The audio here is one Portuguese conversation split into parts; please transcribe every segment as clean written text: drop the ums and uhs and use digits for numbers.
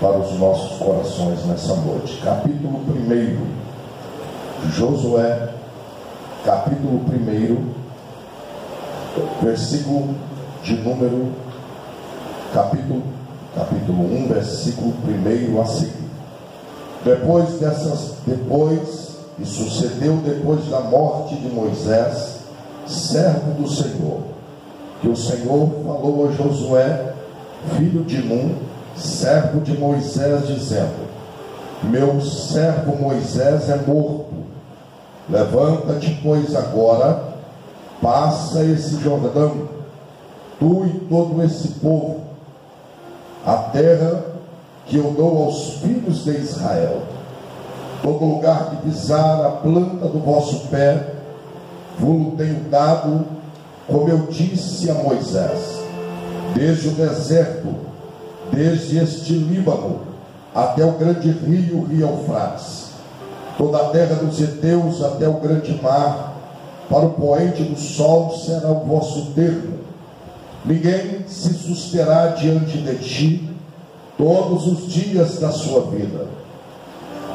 para os nossos corações nessa noite. Capítulo 1, Josué, capítulo 1, versículo de número, capítulo 1, versículo 1 a seguir. E sucedeu depois da morte de Moisés, servo do Senhor, que o Senhor falou a Josué, filho de Nun, servo de Moisés, dizendo: meu servo Moisés é morto. Levanta-te, pois, agora, passa esse Jordão, tu e todo esse povo, a terra que eu dou aos filhos de Israel. Todo lugar que pisar a planta do vosso pé, vos tenho dado, como eu disse a Moisés, desde o deserto, desde este Líbano, até o grande rio, o rio Eufrates, toda a terra dos heteus até o grande mar, para o poente do sol será o vosso termo. Ninguém se susterá diante de ti todos os dias da sua vida.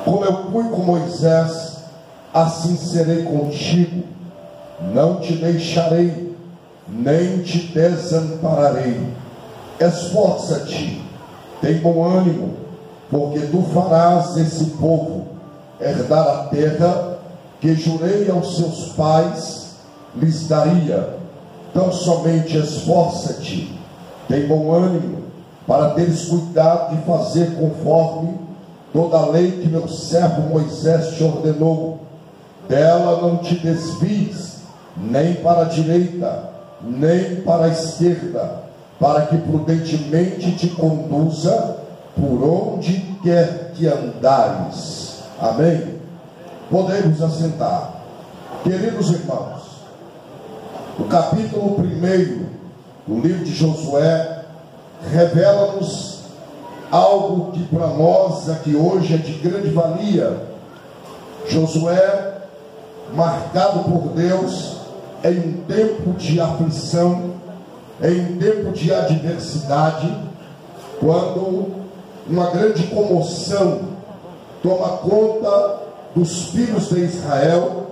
Como eu fui com Moisés, assim serei contigo. Não te deixarei, nem te desampararei. Esforça-te, tem bom ânimo, porque tu farás esse povo herdar a terra que jurei aos seus pais lhes daria. Tão somente esforça-te, tem bom ânimo, para teres cuidado de fazer conforme toda a lei que meu servo Moisés te ordenou. Dela não te desvies, nem para a direita, nem para a esquerda, para que prudentemente te conduza por onde quer que andares. Amém? Podemos assentar. Queridos irmãos, o capítulo 1 do livro de Josué revela-nos algo que para nós aqui hoje é de grande valia. Josué, marcado por Deus em um tempo de aflição, em um tempo de adversidade, quando uma grande comoção toma conta dos filhos de Israel,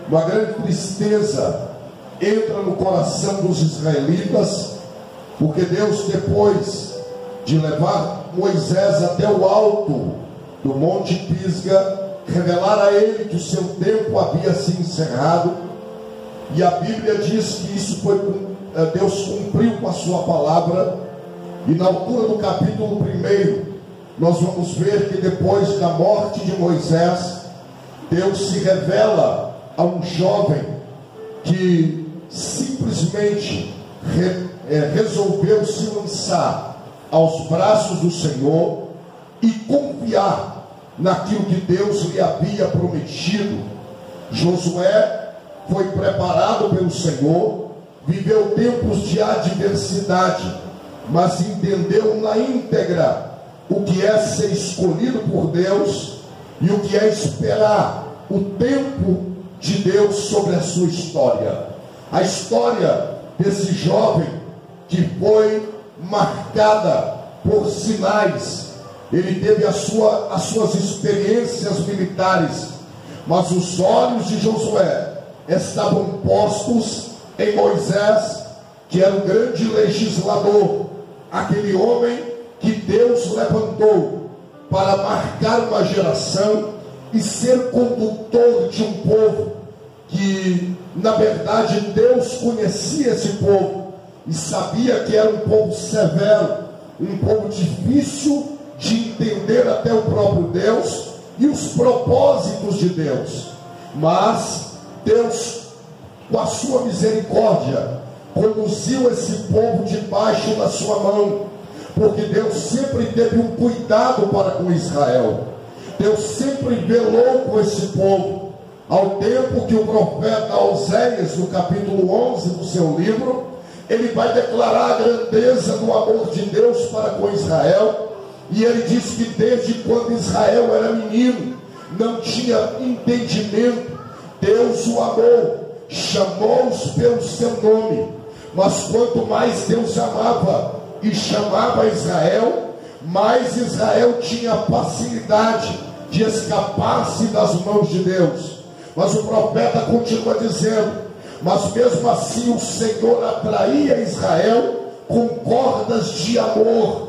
uma grande tristeza entra no coração dos israelitas, porque Deus, depois de levar Moisés até o alto do Monte Pisga, revelar a ele que o seu tempo havia se encerrado, e a Bíblia diz que isso foi, Deus cumpriu com a sua palavra. E na altura do capítulo 1, nós vamos ver que depois da morte de Moisés, Deus se revela a um jovem que simplesmente resolveu se lançar aos braços do Senhor e confiar naquilo que Deus lhe havia prometido. Josué foi preparado pelo Senhor, viveu tempos de adversidade, mas entendeu na íntegra o que é ser escolhido por Deus e o que é esperar o tempo de Deus sobre a sua história. A história desse jovem que foi marcada por sinais. Ele teve as suas experiências militares, mas os olhos de Josué estavam postos em Moisés, que era um grande legislador, aquele homem que Deus levantou para marcar uma geração e ser condutor de um povo que, na verdade, Deus conhecia esse povo e sabia que era um povo severo, um povo difícil de entender até o próprio Deus e os propósitos de Deus. Mas Deus, com a sua misericórdia, conduziu esse povo debaixo da sua mão, porque Deus sempre teve um cuidado para com Israel. Deus sempre velou com esse povo, ao tempo que o profeta Oséias, no capítulo 11 do seu livro, ele vai declarar a grandeza do amor de Deus para com Israel, e ele diz que desde quando Israel era menino, não tinha entendimento, Deus o amou, chamou-os pelo seu nome, mas quanto mais Deus amava e chamava Israel, mais Israel tinha facilidade de escapar-se das mãos de Deus. Mas o profeta continua dizendo: mas mesmo assim o Senhor atraía Israel com cordas de amor.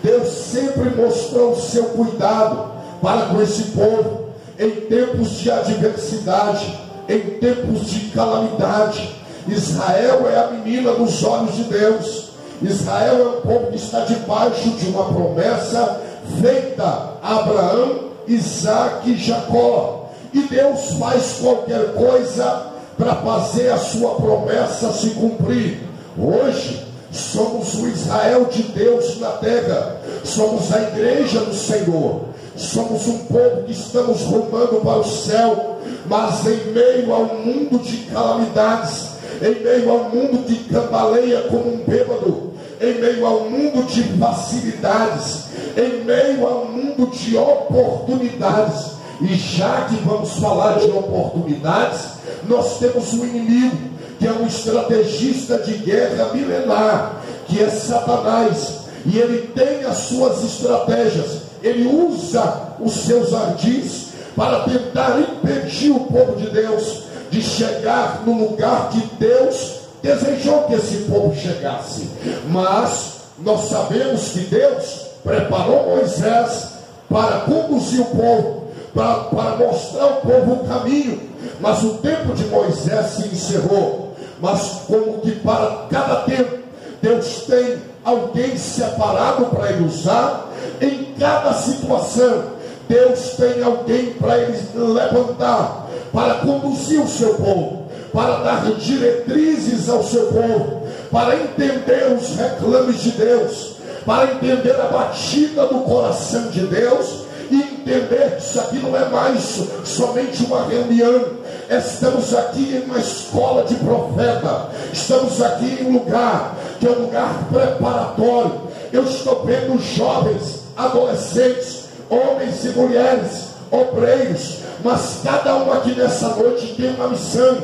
Deus sempre mostrou o seu cuidado para com esse povo, em tempos de adversidade, em tempos de calamidade. Israel é a menina dos olhos de Deus. Israel é um povo que está debaixo de uma promessa feita a Abraão, Isaque e Jacó. E Deus faz qualquer coisa para fazer a sua promessa se cumprir. Hoje somos o Israel de Deus na terra, somos a igreja do Senhor, somos um povo que estamos rumando para o céu, mas em meio ao mundo de calamidades, em meio ao mundo que cambaleia como um bêbado, em meio ao mundo de facilidades, em meio ao mundo de oportunidades. E já que vamos falar de oportunidades, nós temos um inimigo que é um estrategista de guerra milenar, que é Satanás, e ele tem as suas estratégias. Ele usa os seus ardis para tentar impedir o povo de Deus de chegar no lugar que Deus desejou que esse povo chegasse. Mas nós sabemos que Deus preparou Moisés para conduzir o povo, para mostrar ao povo o caminho. Mas o tempo de Moisés se encerrou. Mas como que para cada tempo Deus tem alguém separado para ele usar, em cada situação Deus tem alguém para ele levantar, para conduzir o seu povo, para dar diretrizes ao seu povo, para entender os reclames de Deus, para entender a batida do coração de Deus, e entender que isso aqui não é mais somente uma reunião. Estamos aqui em uma escola de profeta, estamos aqui em um lugar que é um lugar preparatório. Eu estou vendo jovens, adolescentes, homens e mulheres, obreiros, mas cada um aqui nessa noite tem uma missão,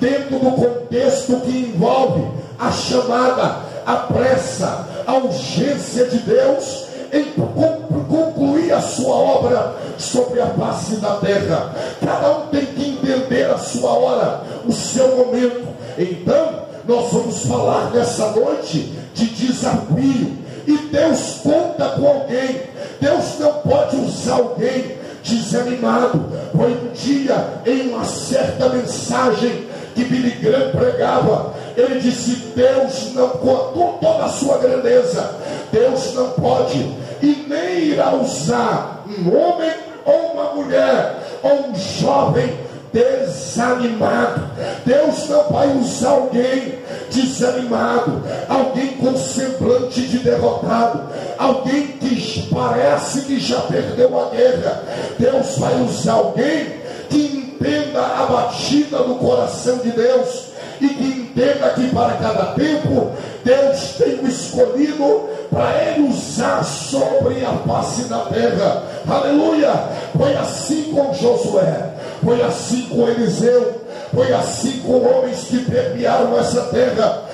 dentro do contexto que envolve a chamada, a pressa, a urgência de Deus em concluir a sua obra sobre a face da terra. Cada um tem que entender a sua hora, o seu momento. Então nós vamos falar nessa noite de desafio, e Deus conta com alguém. Deus não pode usar alguém desanimado. Foi um dia, em uma certa mensagem que Billy Graham pregava, ele disse: Deus não, com toda a sua grandeza, Deus não pode e nem irá usar um homem ou uma mulher ou um jovem desanimado. Deus não vai usar alguém desanimado, alguém com semblante de derrotado, alguém que parece que já perdeu a guerra. Deus vai usar alguém que entenda a batida do coração de Deus, e que entenda que para cada tempo Deus tem o escolhido para ele usar sobre a face da terra. Aleluia! Foi assim com Josué, foi assim com Eliseu, foi assim com homens que permearam essa terra.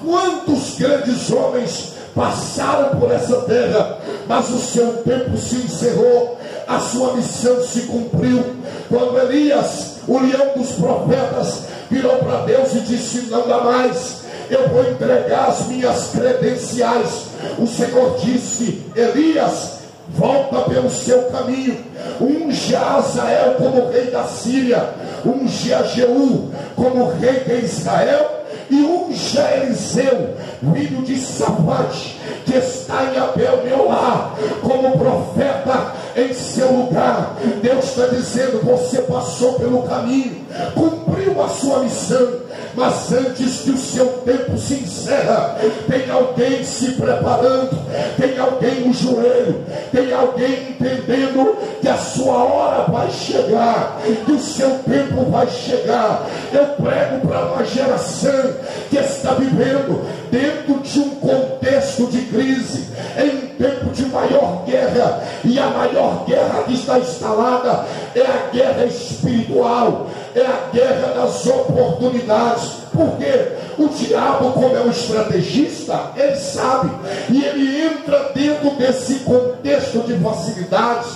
Quantos grandes homens passaram por essa terra, mas o seu tempo se encerrou, a sua missão se cumpriu. Quando Elias, o leão dos profetas, virou para Deus e disse: não dá mais, eu vou entregar as minhas credenciais. O Senhor disse: Elias, volta pelo seu caminho, unge a Azael como rei da Síria, unge a Jeú como rei de Israel, e unge a Eliseu, filho de Safate, que está em Abel Meolá, como profeta em seu lugar. Deus está dizendo: você passou pelo caminho, cumpriu a sua missão, mas antes que o seu tempo se encerra, tem alguém se preparando, tem alguém no joelho, tem alguém entendendo que a sua hora vai chegar, que o seu tempo vai chegar. Eu prego para uma geração que está vivendo dentro de um contexto de crise, em tempo de maior guerra, e a maior guerra que está instalada é a guerra espiritual, é a guerra das oportunidades. Por quê? O diabo, como é um estrategista, ele sabe, e ele entra dentro desse contexto de facilidades,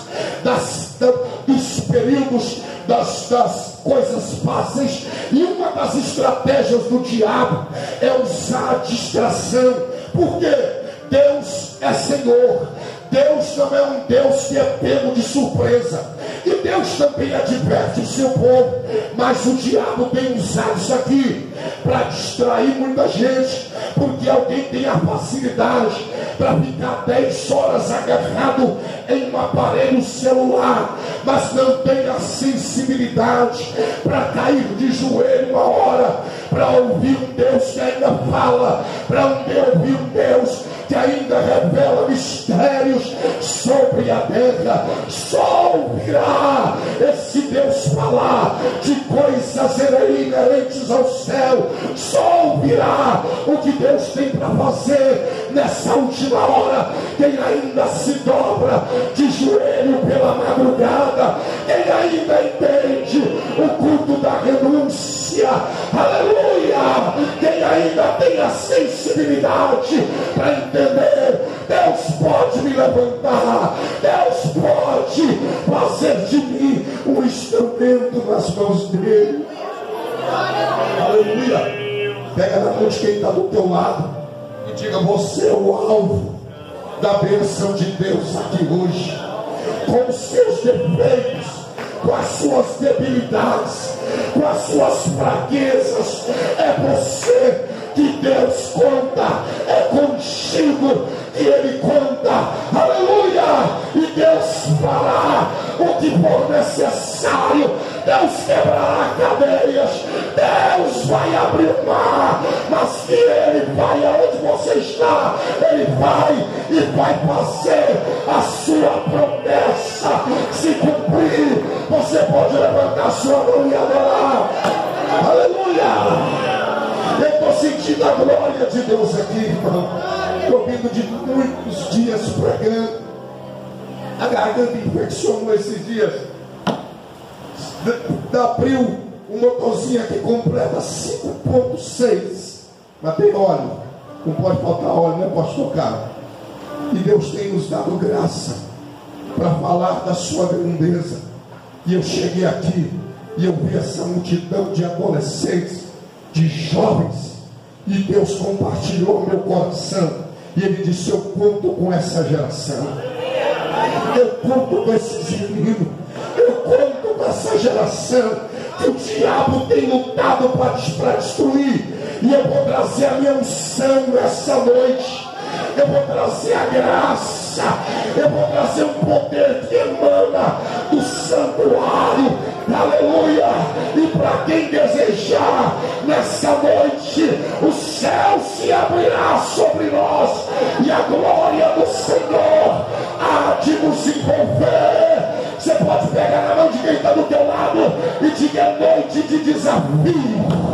dos períodos, das coisas fáceis. E uma das estratégias do diabo é usar a distração, porque Deus é Senhor. Deus não é um Deus que é pego de surpresa, e Deus também adverte o seu povo, mas o diabo tem usado isso aqui para distrair muita gente, porque alguém tem a facilidade para ficar 10 horas agarrado em um aparelho celular, mas não tem a sensibilidade para cair de joelho uma hora, para ouvir um Deus que ainda fala, para ouvir um Deus que ainda revela mistérios sobre a terra. Só ouvirá esse Deus falar de coisas inerentes ao céu. Só ouvirá o que Deus tem para fazer nessa última hora. Quem ainda se dobra de joelho pela madrugada, quem ainda entende o culto da renúncia, aleluia, quem ainda tem a sensibilidade para entender, Deus pode me levantar, Deus pode fazer de mim um instrumento nas mãos dele. Aleluia. Pega na mão de quem está do teu lado e diga: você é o alvo da bênção de Deus aqui hoje, com os seus defeitos, com as suas debilidades, com as suas fraquezas. É você que Deus conta, é contigo que Ele conta, aleluia. E Deus fará o que for necessário. Deus quebrará cadeias, Deus vai abrir o mar, mas que Ele vai aonde você está, Ele vai e vai fazer a sua promessa se cumprir. Você pode levantar sua mão e adorar, aleluia. Eu estou sentindo a glória de Deus aqui, irmão. Estou vindo de muitos dias pregando. A garganta infeccionou esses dias. Da Abril, um motorzinho que completa 5,6. Mas tem óleo. Não pode faltar óleo, não pode tocar. E Deus tem nos dado graça para falar da sua grandeza. E eu cheguei aqui e eu vi essa multidão de adolescentes, de jovens, e Deus compartilhou meu coração, e Ele disse: eu conto com essa geração, eu conto com esses meninos, eu conto com essa geração que o diabo tem lutado para destruir, e eu vou trazer a minha unção nessa noite, eu vou trazer a graça, eu vou trazer um poder que emana do santuário, aleluia. E para quem desejar, nessa noite o céu se abrirá sobre nós, e a glória do Senhor há de nos envolver. Você pode pegar na mão de quem está do teu lado e diga: é noite de desafio.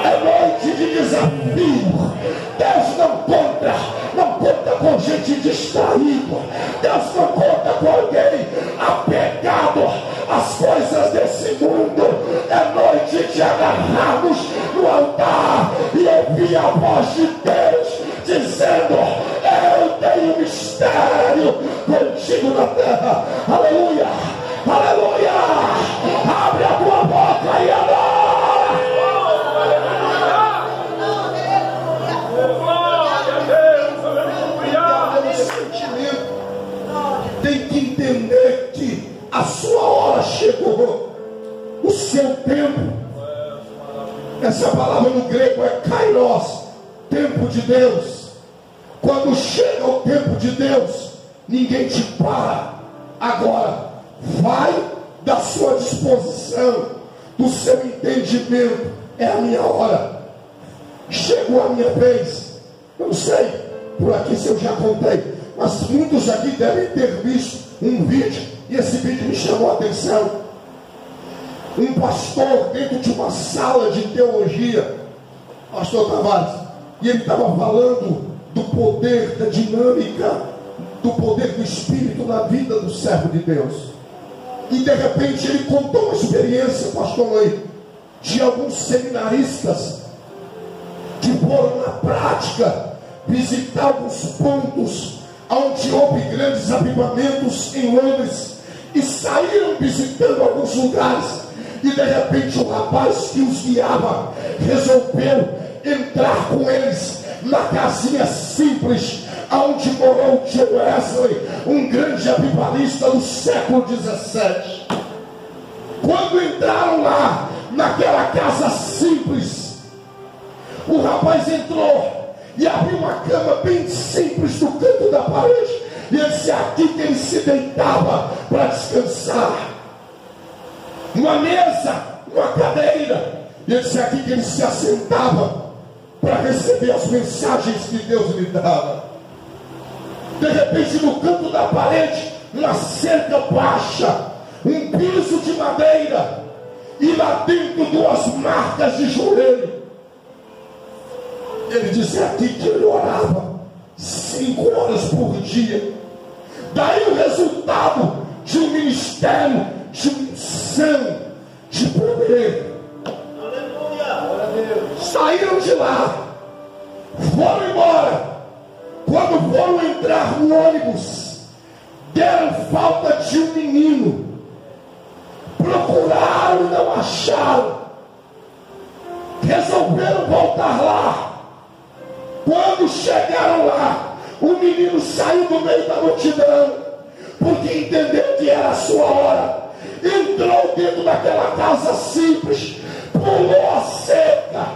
É noite de desafio. Deus não conta com gente distraída. Deus não conta com alguém apegado às coisas desse mundo. É noite de agarrarmos no altar e ouvir a voz de Deus dizendo: eu tenho mistério contigo na terra. Aleluia, aleluia. Abre a tua boca e adora. Tem que entender que a sua hora chegou, o seu tempo. Essa palavra no grego é kairos, tempo de Deus. Quando chega o tempo de Deus, ninguém te para. Agora, vai da sua disposição, do seu entendimento. É a minha hora, chegou a minha vez. Eu não sei por aqui se eu já contei, mas muitos aqui devem ter visto um vídeo, e esse vídeo me chamou a atenção. Um pastor dentro de uma sala de teologia, pastor Tavares, e ele estava falando do poder, da dinâmica, do poder do Espírito na vida do servo de Deus. E de repente ele contou uma experiência, pastor Lei, de alguns seminaristas que foram na prática visitar alguns pontos onde houve grandes avivamentos em Londres, e saíram visitando alguns lugares, e de repente o rapaz que os guiava resolveu entrar com eles na casinha simples onde morou John Wesley, um grande avivalista do século 17. Quando entraram lá naquela casa simples, o rapaz entrou e abriu uma cama bem simples do canto da parede, e ele disse: aqui que ele se deitava para descansar, uma mesa, uma cadeira, e ele disse: aqui que ele se assentava para receber as mensagens que Deus lhe dava. De repente, no canto da parede, uma cerca baixa, um piso de madeira, e lá dentro 2 marcas de joelho. Ele disse: aqui que ele orava 5 horas por dia. Daí o resultado de um ministério de unção, de poder. Saíram de lá, foram embora. Quando foram entrar no ônibus, deram falta de um menino, procuraram e não acharam, resolveram voltar lá. Quando chegaram lá, o menino saiu do meio da multidão, porque entendeu que era a sua hora. Entrou dentro daquela casa simples, pulou a cerca,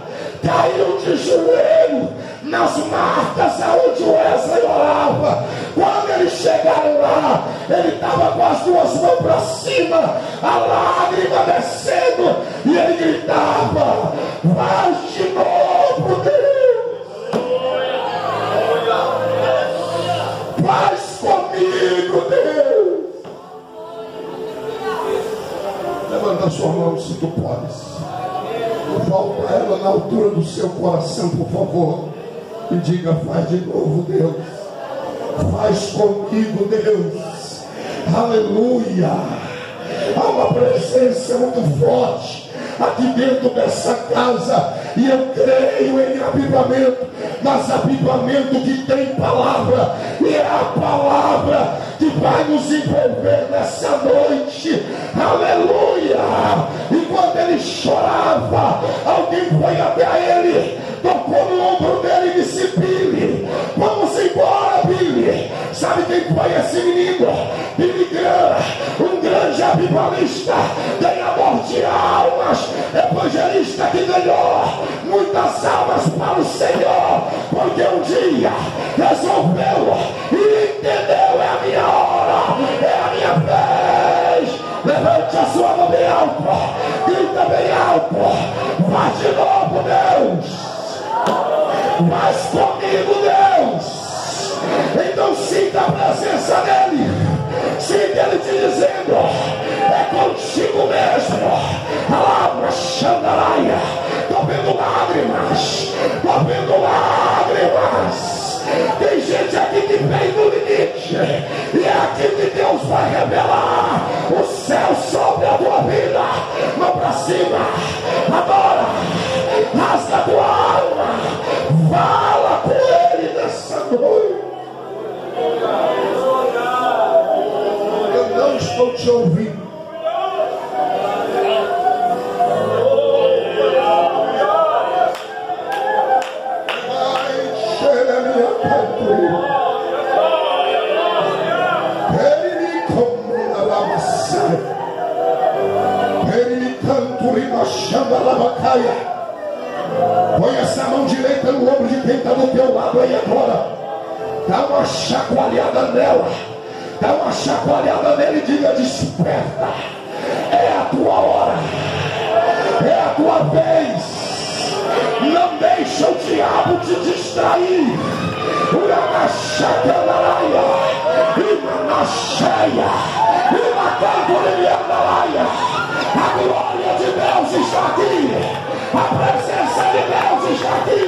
caiu de joelho nas marcas aonde o Wesley orava. Quando eles chegaram lá, ele estava com as 2 mãos para cima, a lágrima descendo, e ele gritava: faz de novo, Deus, faz comigo, Deus. Levanta a sua mão se tu podes. Volta ela na altura do seu coração, por favor, e diga: faz de novo, Deus, faz comigo, Deus. Aleluia. Há uma presença muito forte aqui dentro dessa casa, e eu creio em avivamento, mas avivamento que tem palavra, e é a palavra que vai nos envolver nessa noite. Aleluia. E quando ele chorava, alguém foi até ele, tocou no ombro dele e disse: Billy, vamos embora, Billy. Sabe quem foi esse menino? Billy Graham, um grande avivalista, ganhador de almas, evangelista que ganhou muitas almas para o Senhor, porque um dia resolveu e entendeu: é a minha hora, é a minha vez. Levante a sua mão bem alto, grita bem alto: faz de novo, Deus, faz comigo, Deus. Então sinta a presença dele, sinta ele te dizendo: é contigo mesmo. Palavra Xandaraia. Estou vendo lágrimas, estou vendo lágrimas. Tem gente aqui que vem no limite, e é aqui que Deus vai revelar o céu sobre a tua vida. Mão pra cima, adora, rasga a tua alma, fala com ele nessa noite. Eu não estou te ouvindo. Põe essa mão direita no ombro de quem está do teu lado aí agora. Dá uma chacoalhada nela, dá uma chacoalhada nele e diga: desperta, é a tua hora, é a tua vez. Não deixa o diabo te distrair. Uma chacandaraia, uma cheia, uma cantoriandaraia. A glória de Deus está aqui, a presença de Deus está aqui.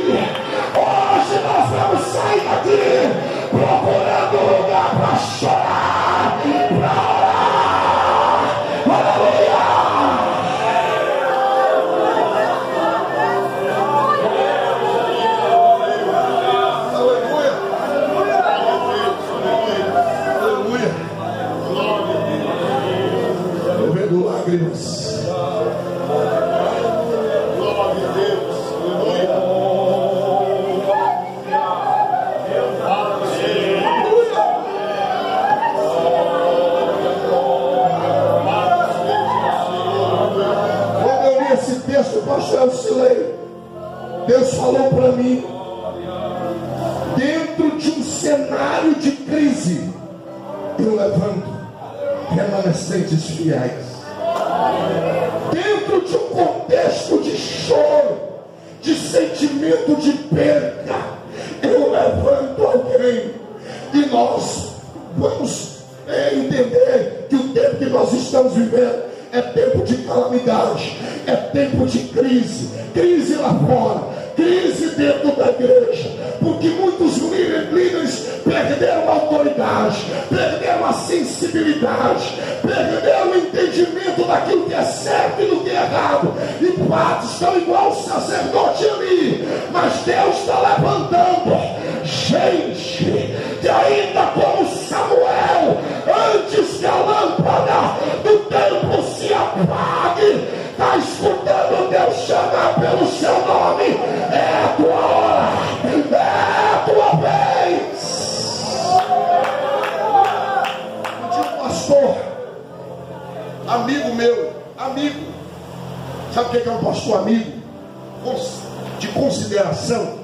Hoje nós vamos sair daqui procurando um lugar para chorar, para orar. Aleluia. Deus. Glória a Deus. Quando eu li esse texto, pastor, eu oscilei. Deus falou para mim, dentro de um cenário de crise, eu levanto remanescentes fiéis. Dentro de um contexto de choro, de sentimento de perda, eu levanto alguém. E nós vamos entender que o tempo que nós estamos vivendo é tempo de calamidade, é tempo de crise. Crise lá fora, crise dentro da igreja, porque muitos líderes perderam a autoridade, perderam a sensibilidade, perderam o entendimento daquilo que é certo e do que é errado, e partes estão igual o sacerdote ali. Mas Deus está levantando gente que, ainda como Samuel, antes que a lâmpada do templo se apague, está escutando Deus chamar pelo seu nome. É a tua hora, é a tua vez. Um dia um pastor, amigo meu, amigo, sabe o que é um pastor amigo? De consideração,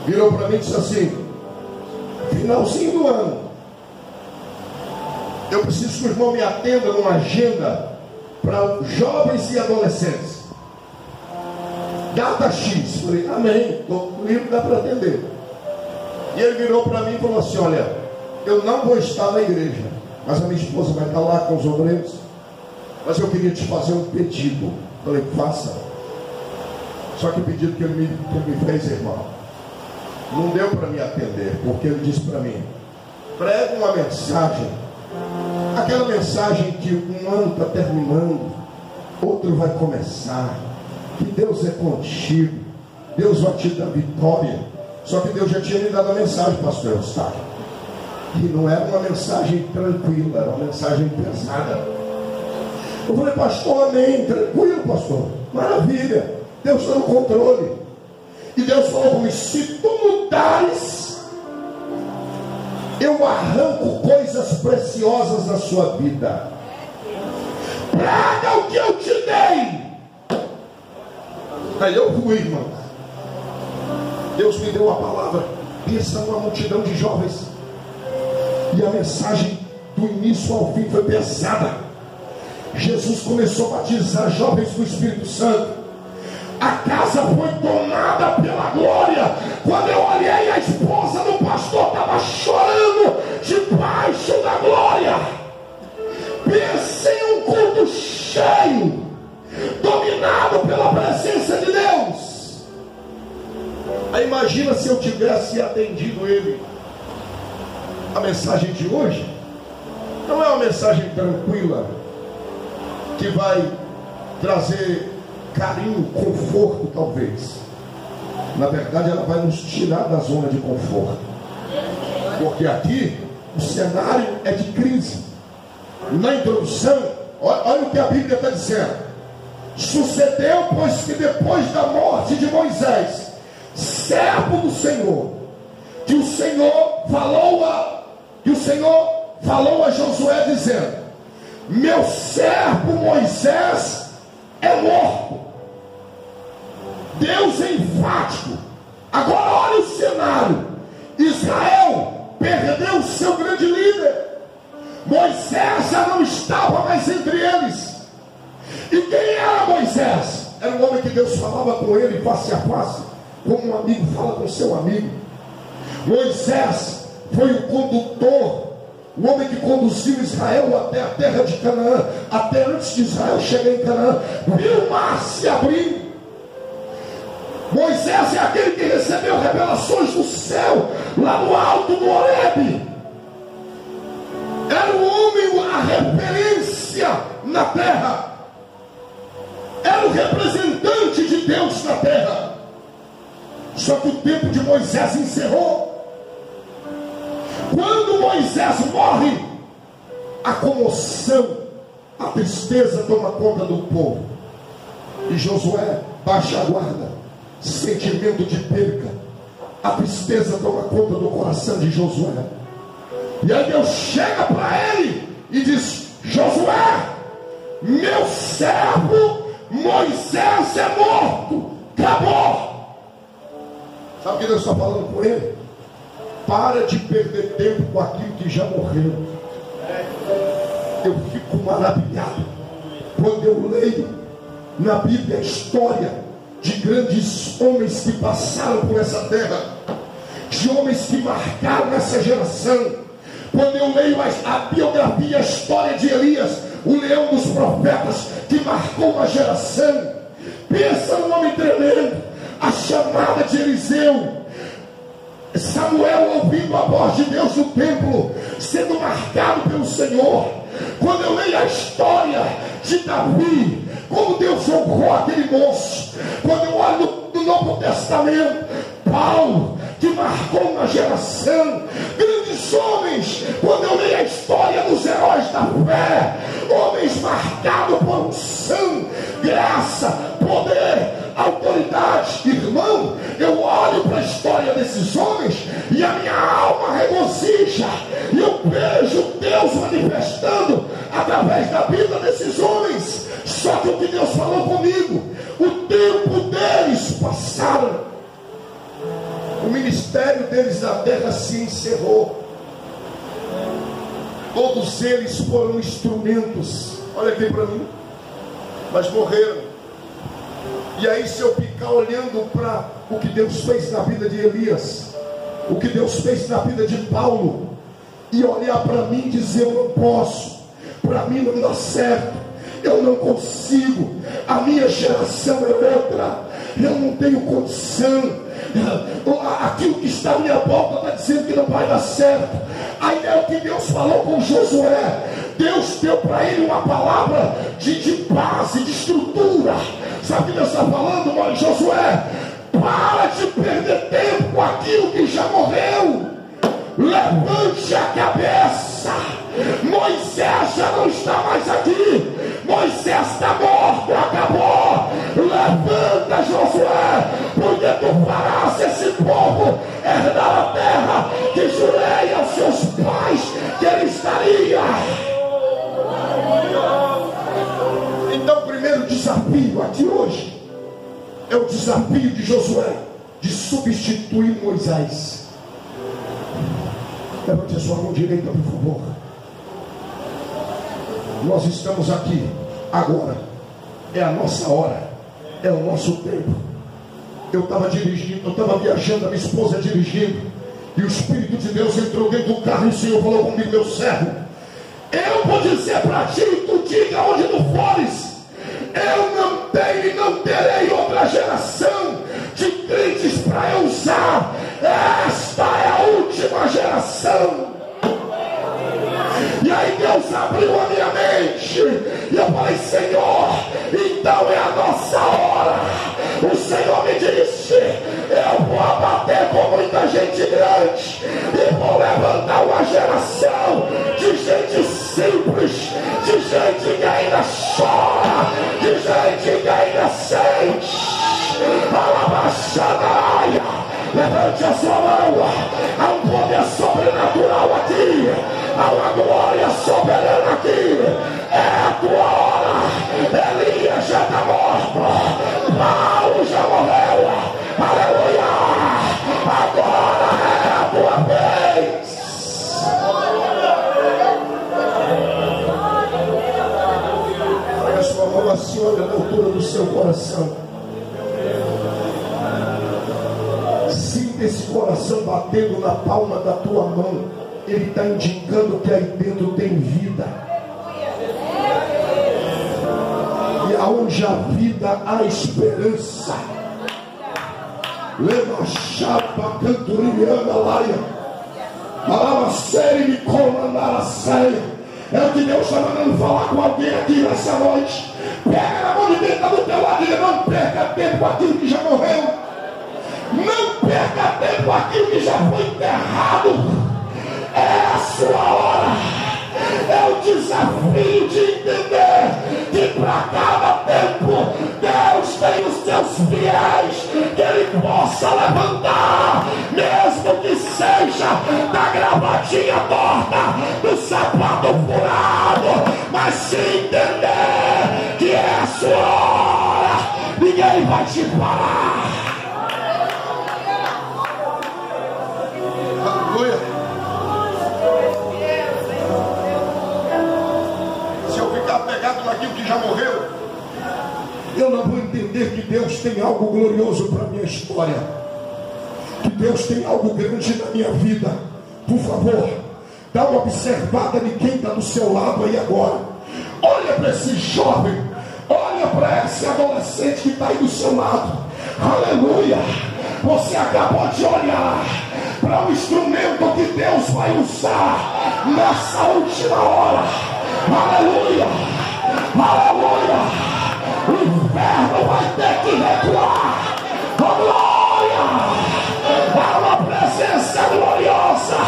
virou para mim e disse assim: finalzinho do ano, eu preciso que o irmão me atenda numa agenda para jovens e adolescentes, data X. Falei, amém, estou livre, dá para atender. E ele virou para mim e falou assim: olha, eu não vou estar na igreja, mas a minha esposa vai estar lá com os obreiros, mas eu queria te fazer um pedido. Falei, faça. Só que o pedido que ele me fez, irmão, não deu para me atender, porque ele disse para mim: prega uma mensagem, aquela mensagem que um ano está terminando, outro vai começar, que Deus é contigo, Deus vai te dar vitória. Só que Deus já tinha me dado a mensagem, pastor Eustáquio, e não era uma mensagem tranquila, era uma mensagem pesada. Eu falei, pastor, amém, tranquilo, pastor, maravilha, Deus está no controle. E Deus falou comigo: se tu mudares, eu arranco coisas preciosas da sua vida. Praga o que eu te dei. Aí eu fui, irmão. Deus me deu a palavra. Pensa numa multidão de jovens, e a mensagem do início ao fim foi pesada. Jesus começou a batizar jovens com o Espírito Santo. A casa foi tomada pela glória. Quando eu olhei, a esposa do pastor estava chorando debaixo da glória. Pense em um culto cheio, dominado pela presença de Deus. Aí imagina se eu tivesse atendido ele. A mensagem de hoje não é uma mensagem tranquila, que vai trazer carinho, conforto talvez. Na verdade, ela vai nos tirar da zona de conforto, porque aqui o cenário é de crise. Na introdução, olha o que a Bíblia está dizendo: sucedeu, pois, que depois da morte de Moisés, servo do Senhor, que o Senhor falou a Josué dizendo: meu servo Moisés é morto. Deus é enfático. Agora olha o cenário. Israel perdeu o seu grande líder. Moisés já não estava mais entre eles. E quem era Moisés? Era um homem que Deus falava com ele face a face, como um amigo fala com seu amigo. Moisés foi o condutor, o homem que conduziu Israel até a terra de Canaã, até antes de Israel chegar em Canaã, viu o mar se abrir. Moisés é aquele que recebeu revelações do céu, lá no alto do Horebe. Era o homem, a referência na terra. Era o representante de Deus na terra. Só que o tempo de Moisés encerrou. Quando Moisés morre, a comoção, A tristeza toma conta do povo. E Josué baixa a guarda. Sentimento de perca. A tristeza toma conta do coração de Josué. E aí Deus chega para ele e diz: Josué, meu servo Moisés é morto. Acabou. Sabe o que Deus está falando com ele? Para de perder tempo com aquilo que já morreu. Eu fico maravilhado quando eu leio na Bíblia a história de grandes homens que passaram por essa terra, de homens que marcaram essa geração. Quando eu leio a biografia, a história de Elias, o leão dos profetas, que marcou uma geração. Pensa num homem tremendo. A chamada de Eliseu, Samuel ouvindo a voz de Deus no templo, sendo marcado pelo Senhor. Quando eu leio a história de Davi, como Deus honrou aquele moço. Quando eu olho no Novo Testamento, Paulo, que marcou uma geração. Grandes homens. Quando eu leio a história dos heróis da fé, homens marcados por unção, graça, poder, autoridade. Irmão, eu olho para a história desses homens e a minha alma regozija, e eu vejo Deus manifestando através da vida desses homens. Só que o que Deus falou comigo, o tempo deles passaram, o ministério deles na terra se encerrou. Todos eles foram instrumentos, olha aqui para mim, mas morreram. E aí, se eu ficar olhando para o que Deus fez na vida de Elias, o que Deus fez na vida de Paulo, e olhar para mim e dizer: eu não posso, para mim não dá certo, eu não consigo, a minha geração é outra, eu não tenho condição, aquilo que está à minha volta está dizendo que não vai dar certo. Aí é o que Deus falou com Josué. Deus deu para ele uma palavra de base, de estrutura. Sabe o que Deus está falando, mãe? Josué, para de perder tempo com aquilo que já morreu. Levante a cabeça. Moisés já não está mais aqui. Moisés está morto, acabou. Levanta, Josué, porque tu farás esse povo herdar a terra que jurei aos seus pais que ele estaria. Então, o primeiro desafio aqui hoje é o desafio de Josué de substituir Moisés. Levante a sua mão direita, por favor. Nós estamos aqui agora, é a nossa hora, é o nosso tempo. Eu estava dirigindo, eu estava viajando, a minha esposa dirigindo, e o Espírito de Deus entrou dentro do carro e o Senhor falou comigo: meu servo, eu vou dizer para ti, tu diga onde tu fores, eu não tenho e não terei outra geração de crentes para eu usar. Esta é a última geração. E aí Deus abriu a minha mente, e eu falei: Senhor, então é a nossa hora. O Senhor me disse: eu vou abater com muita gente grande, e vou levantar uma geração de gente simples, de gente que ainda chora, de gente que ainda sente. Alabaxadaia. Levante a sua mão. Há um poder sobrenatural aqui, há uma glória soberana aqui. É a tua hora. Elias já está morto, Paulo já morreu. Aleluia. Agora é a tua vez. Olha a sua mão assim, olha na altura do seu coração. Sinta esse coração batendo na palma da tua mão. Ele está indicando que aí dentro tem vida. E aonde há vida há esperança. Leva chapa, canturiniana, laia. Alava série, me comandar a série. É o que Deus está mandando falar com alguém aqui nessa noite. Pega na mão de Deus, está do teu lado, e não perca tempo com aquilo que já morreu. Não perca tempo com aquilo que já foi enterrado. É a sua hora. É o desafio de entender para cada tempo. Deus tem os seus fiéis que Ele possa levantar, mesmo que seja da gravatinha torta, do sapato furado, mas se entender que é a sua hora, ninguém vai te parar. Aleluia. Se eu ficar pegado naquilo que já morreu, eu não vou entender que Deus tem algo glorioso para a minha história, que Deus tem algo grande na minha vida. Por favor, dá uma observada de quem está do seu lado aí agora. Olha para esse jovem, olha para esse adolescente que está aí do seu lado. Aleluia. Você acabou de olhar para o instrumento que Deus vai usar nessa última hora. Aleluia. Aleluia. O inferno vai ter que recuar. Oh, glória! Há uma presença gloriosa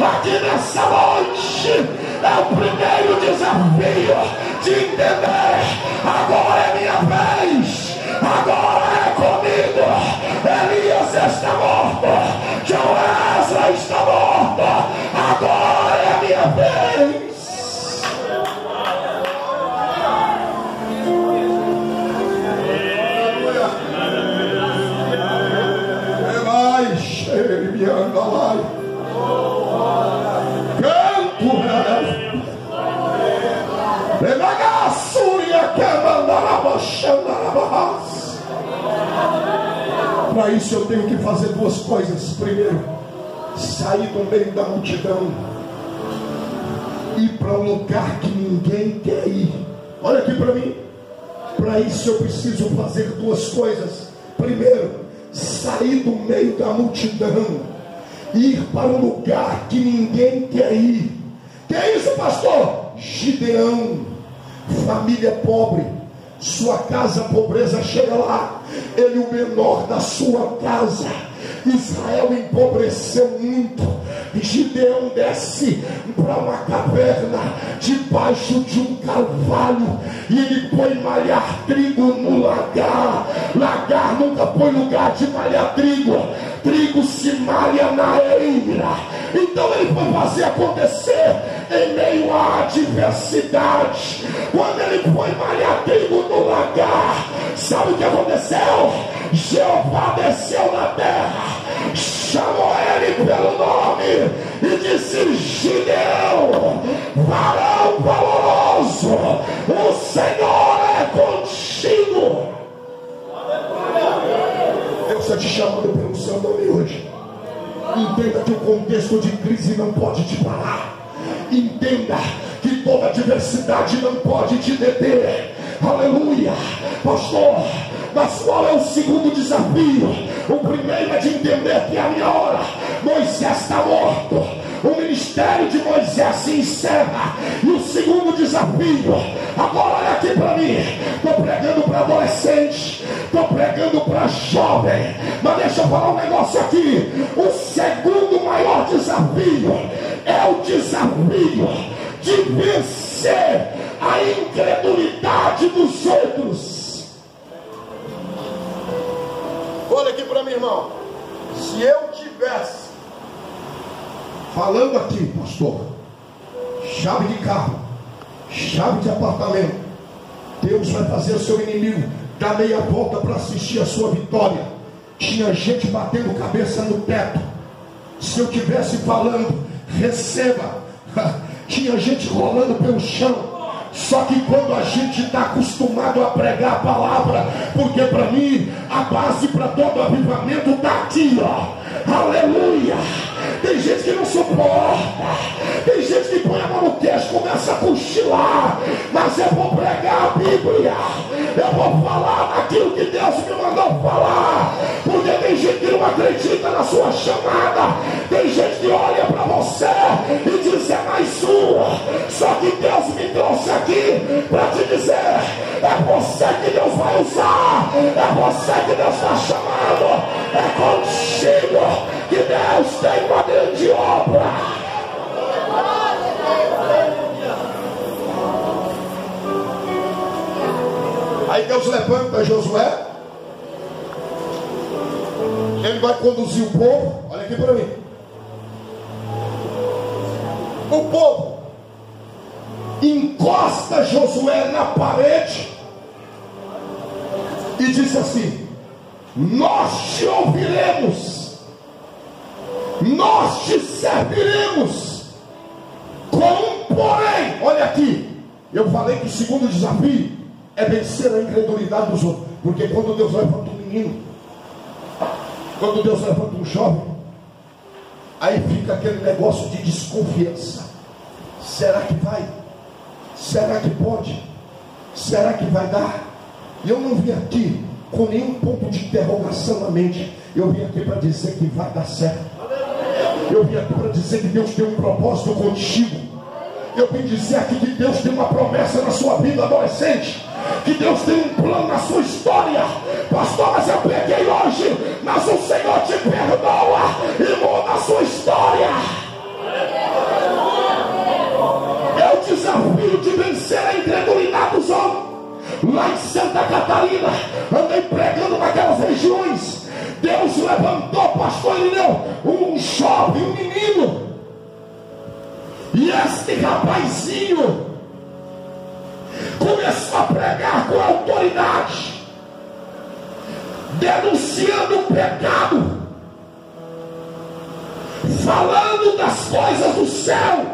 aqui nessa noite. É o primeiro desafio de entender: agora é minha vez, agora é comigo. Elias está morto, Joás está morto, agora é minha vez. Ele me anda lá. Canto, para isso eu tenho que fazer duas coisas. Primeiro, sair do meio da multidão, ir para um lugar que ninguém quer ir. Olha aqui para mim. Para isso eu preciso fazer duas coisas. Primeiro, sair do meio da multidão, ir para um lugar que ninguém quer ir. Que é isso, pastor? Gideão, família pobre, sua casa, a pobreza chega lá. Ele, o menor da sua casa. Israel empobreceu muito. Gideão desce para uma caverna debaixo de um carvalho e ele põe malhar trigo no lagar. Lagar nunca foi lugar de malhar trigo. Trigo se malha na eira. Então ele foi fazer acontecer em meio à adversidade. Quando ele foi malhar trigo no lagar, sabe o que aconteceu? Jeová desceu na terra, chamou ele pelo nome e disse: Gideão, varão valoroso, o Senhor é contigo. Deus está te chamando pelo seu nome hoje. Entenda que o contexto de crise não pode te parar. Entenda que toda adversidade não pode te deter. Aleluia. Pastor, mas qual é o segundo desafio? O primeiro é de entender que é a minha hora. Moisés está morto, o ministério de Moisés se encerra. E o segundo desafio, agora olha aqui para mim. Estou pregando para adolescente, estou pregando para jovem, mas deixa eu falar um negócio aqui. O segundo maior desafio é o desafio de vencer a incredulidade dos outros. Olha aqui para mim, irmão. Se eu tivesse falando aqui, pastor, chave de carro, chave de apartamento, Deus vai fazer o seu inimigo dar meia volta para assistir a sua vitória. Tinha gente batendo cabeça no teto. Se eu tivesse falando, receba, tinha gente rolando pelo chão. Só que quando a gente está acostumado a pregar a palavra, porque para mim a base para todo avivamento está aqui, ó. Aleluia. Tem gente que não suporta, tem gente que põe a mão no queixo, começa a cochilar, mas eu vou pregar a Bíblia, eu vou falar daquilo que Deus me mandou falar, porque tem gente que não acredita na sua chamada, tem gente que olha para você e diz: é mais uma. Só que Deus me trouxe aqui para te dizer: é você que Deus vai usar, é você que Deus está chamando, é contigo que Deus tem uma grande obra. Deus levanta Josué. Ele vai conduzir o povo. Olha aqui para mim. O povo encosta Josué na parede e disse assim: nós te ouviremos, nós te serviremos, com um porém. Olha aqui, eu falei que o segundo desafio é vencer a incredulidade dos outros. Porque quando Deus levanta um menino, quando Deus levanta um jovem, aí fica aquele negócio de desconfiança. Será que vai? Será que pode? Será que vai dar? E eu não vim aqui com nenhum ponto de interrogação na mente. Eu vim aqui para dizer que vai dar certo. Eu vim aqui para dizer que Deus tem um propósito contigo. Eu vim dizer aqui que Deus tem uma promessa na sua vida, adolescente. Que Deus tem um plano na sua história. Pastor, mas eu peguei hoje, mas o Senhor te perdoa e muda a sua história. É o desafio de vencer a incredulidade dos homens. Lá em Santa Catarina, andei pregando naquelas regiões. Deus levantou, pastor Irineu, um jovem, um menino. E este rapazinho começou a pregar com autoridade, denunciando o pecado, falando das coisas do céu,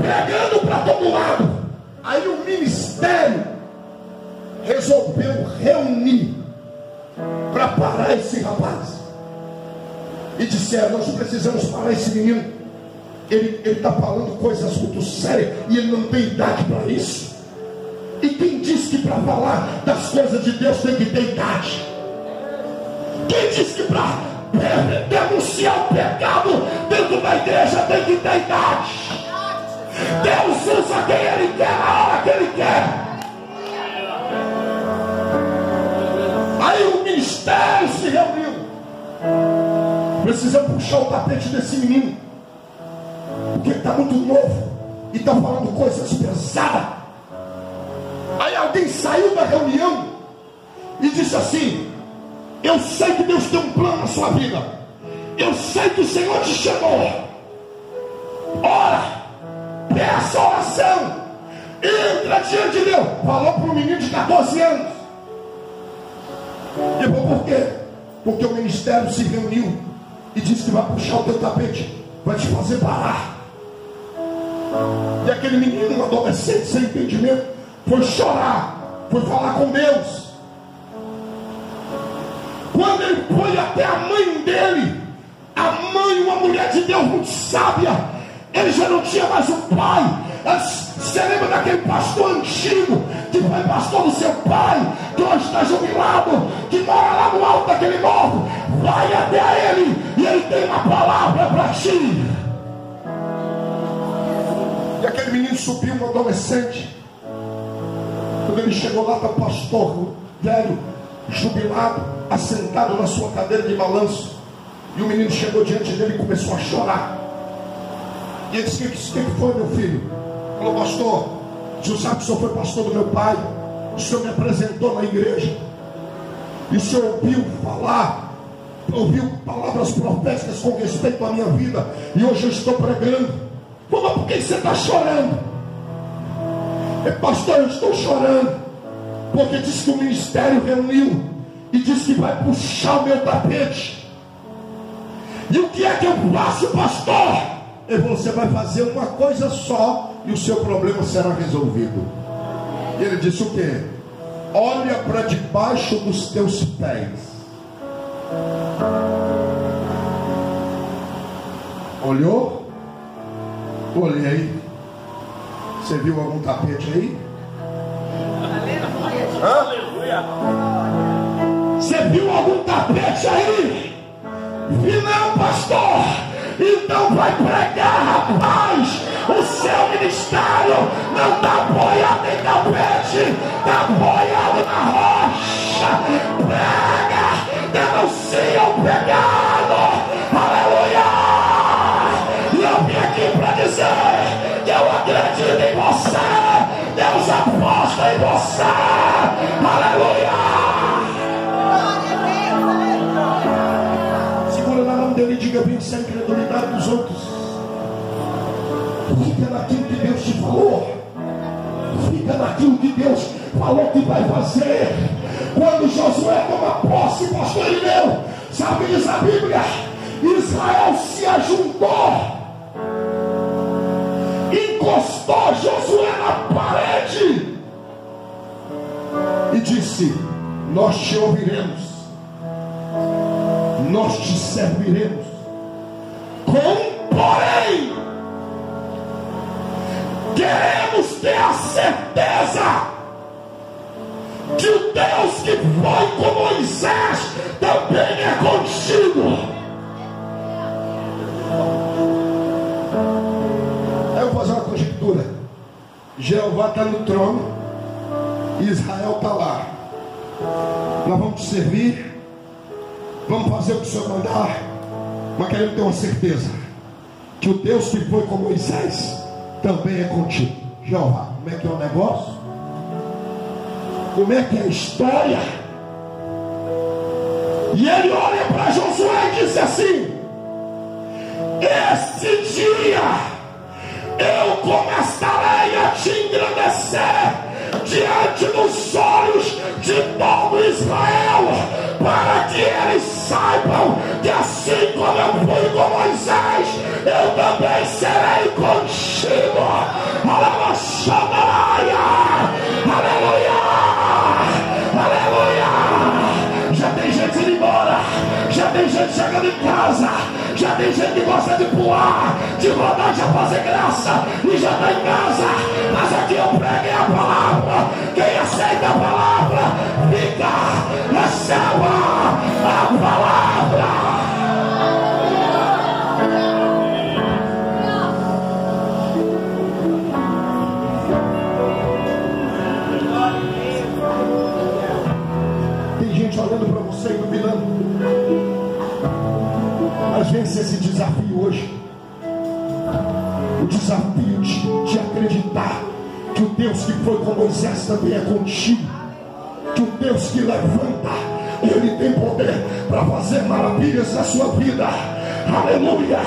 pregando para todo lado. Aí o ministério resolveu reunir para parar esse rapaz. E disseram: nós precisamos parar esse menino. Ele está falando coisas muito sérias e ele não tem idade para isso. E quem disse que para falar das coisas de Deus tem que ter idade? Quem disse que para denunciar o pecado dentro da igreja tem que ter idade? Deus usa quem Ele quer, na hora que Ele quer. Aí o ministério se reuniu. Precisamos puxar o tapete desse menino, porque ele está muito novo e está falando coisas pesadas. Aí alguém saiu da reunião e disse assim: eu sei que Deus tem um plano na sua vida, eu sei que o Senhor te chamou. Ora, peça oração, entra diante de Deus. Falou para um menino de 14 anos. E por quê? Porque o ministério se reuniu e disse que vai puxar o teu tapete, vai te fazer parar. E aquele menino, um adolescente sem entendimento, foi chorar, foi falar com Deus. Quando ele foi até a mãe dele, a mãe, uma mulher de Deus muito sábia, ele já não tinha mais um pai. Você lembra daquele pastor antigo que foi pastor do seu pai, que hoje está jubilado, que mora lá no alto daquele morro? Vai até ele e ele tem uma palavra para ti. E aquele menino subiu, um adolescente. Quando ele chegou lá, está o pastor velho, jubilado, assentado na sua cadeira de balanço. E o menino chegou diante dele e começou a chorar. E ele disse: o que foi, meu filho? Falou: pastor, o senhor sabe que o senhor foi pastor do meu pai, o senhor me apresentou na igreja, e o senhor ouviu falar, ouviu palavras proféticas com respeito à minha vida, e hoje eu estou pregando. Mas por que você está chorando? Pastor, eu estou chorando porque disse que o ministério reuniu e disse que vai puxar o meu tapete. E o que é que eu faço, pastor? E você vai fazer uma coisa só e o seu problema será resolvido. E ele disse o quê? Olha para debaixo dos teus pés. Olhou? Olhei. Você viu algum tapete aí? Aleluia. Você viu algum tapete aí? Vi não, pastor. Então vai pregar, rapaz. O seu ministério não está apoiado em tapete, está apoiado na rocha. Prega, denuncia o pecado. Aleluia. E eu vim aqui para dizer que eu acredito em você. Deus está em você. Aleluia. Segura na mão dele e diga bem sem incredulidade dos outros. Fica naquilo que Deus te falou. Fica naquilo que Deus falou que vai fazer. Quando Josué toma posse, pastor Irineu, sabe que diz a Bíblia? Israel se ajuntou, encostou Josué na parede e disse: nós te ouviremos, nós te serviremos, porém queremos ter a certeza que o Deus que foi com Moisés também é contigo. Aí eu vou fazer uma conjectura. Jeová está no trono, Israel está lá. Nós vamos te servir, vamos fazer o que o Senhor mandar, mas queremos ter uma certeza que o Deus que foi com Moisés também é contigo. Jeová, como é que é o negócio? Como é que é a história? E ele olha para Josué e diz assim: este dia eu começarei a te engrandecer diante dos olhos de todo Israel, para que eles saibam que assim como eu fui com Moisés, eu também serei contigo. Aleluia, aleluia, aleluia. Já tem gente indo embora, já tem gente chegando em casa, já tem gente que gosta de pular, de rodar, de fazer graça e já está em casa. Mas aqui eu preguei a palavra. Quem aceita a palavra fica, receba a palavra. Tem gente olhando para você e iluminando. Mas vence esse desafio hoje. O desafio de acreditar que o Deus que foi com Moisés também é contigo. Que o Deus que levanta, Ele tem poder para fazer maravilhas na sua vida. Aleluia.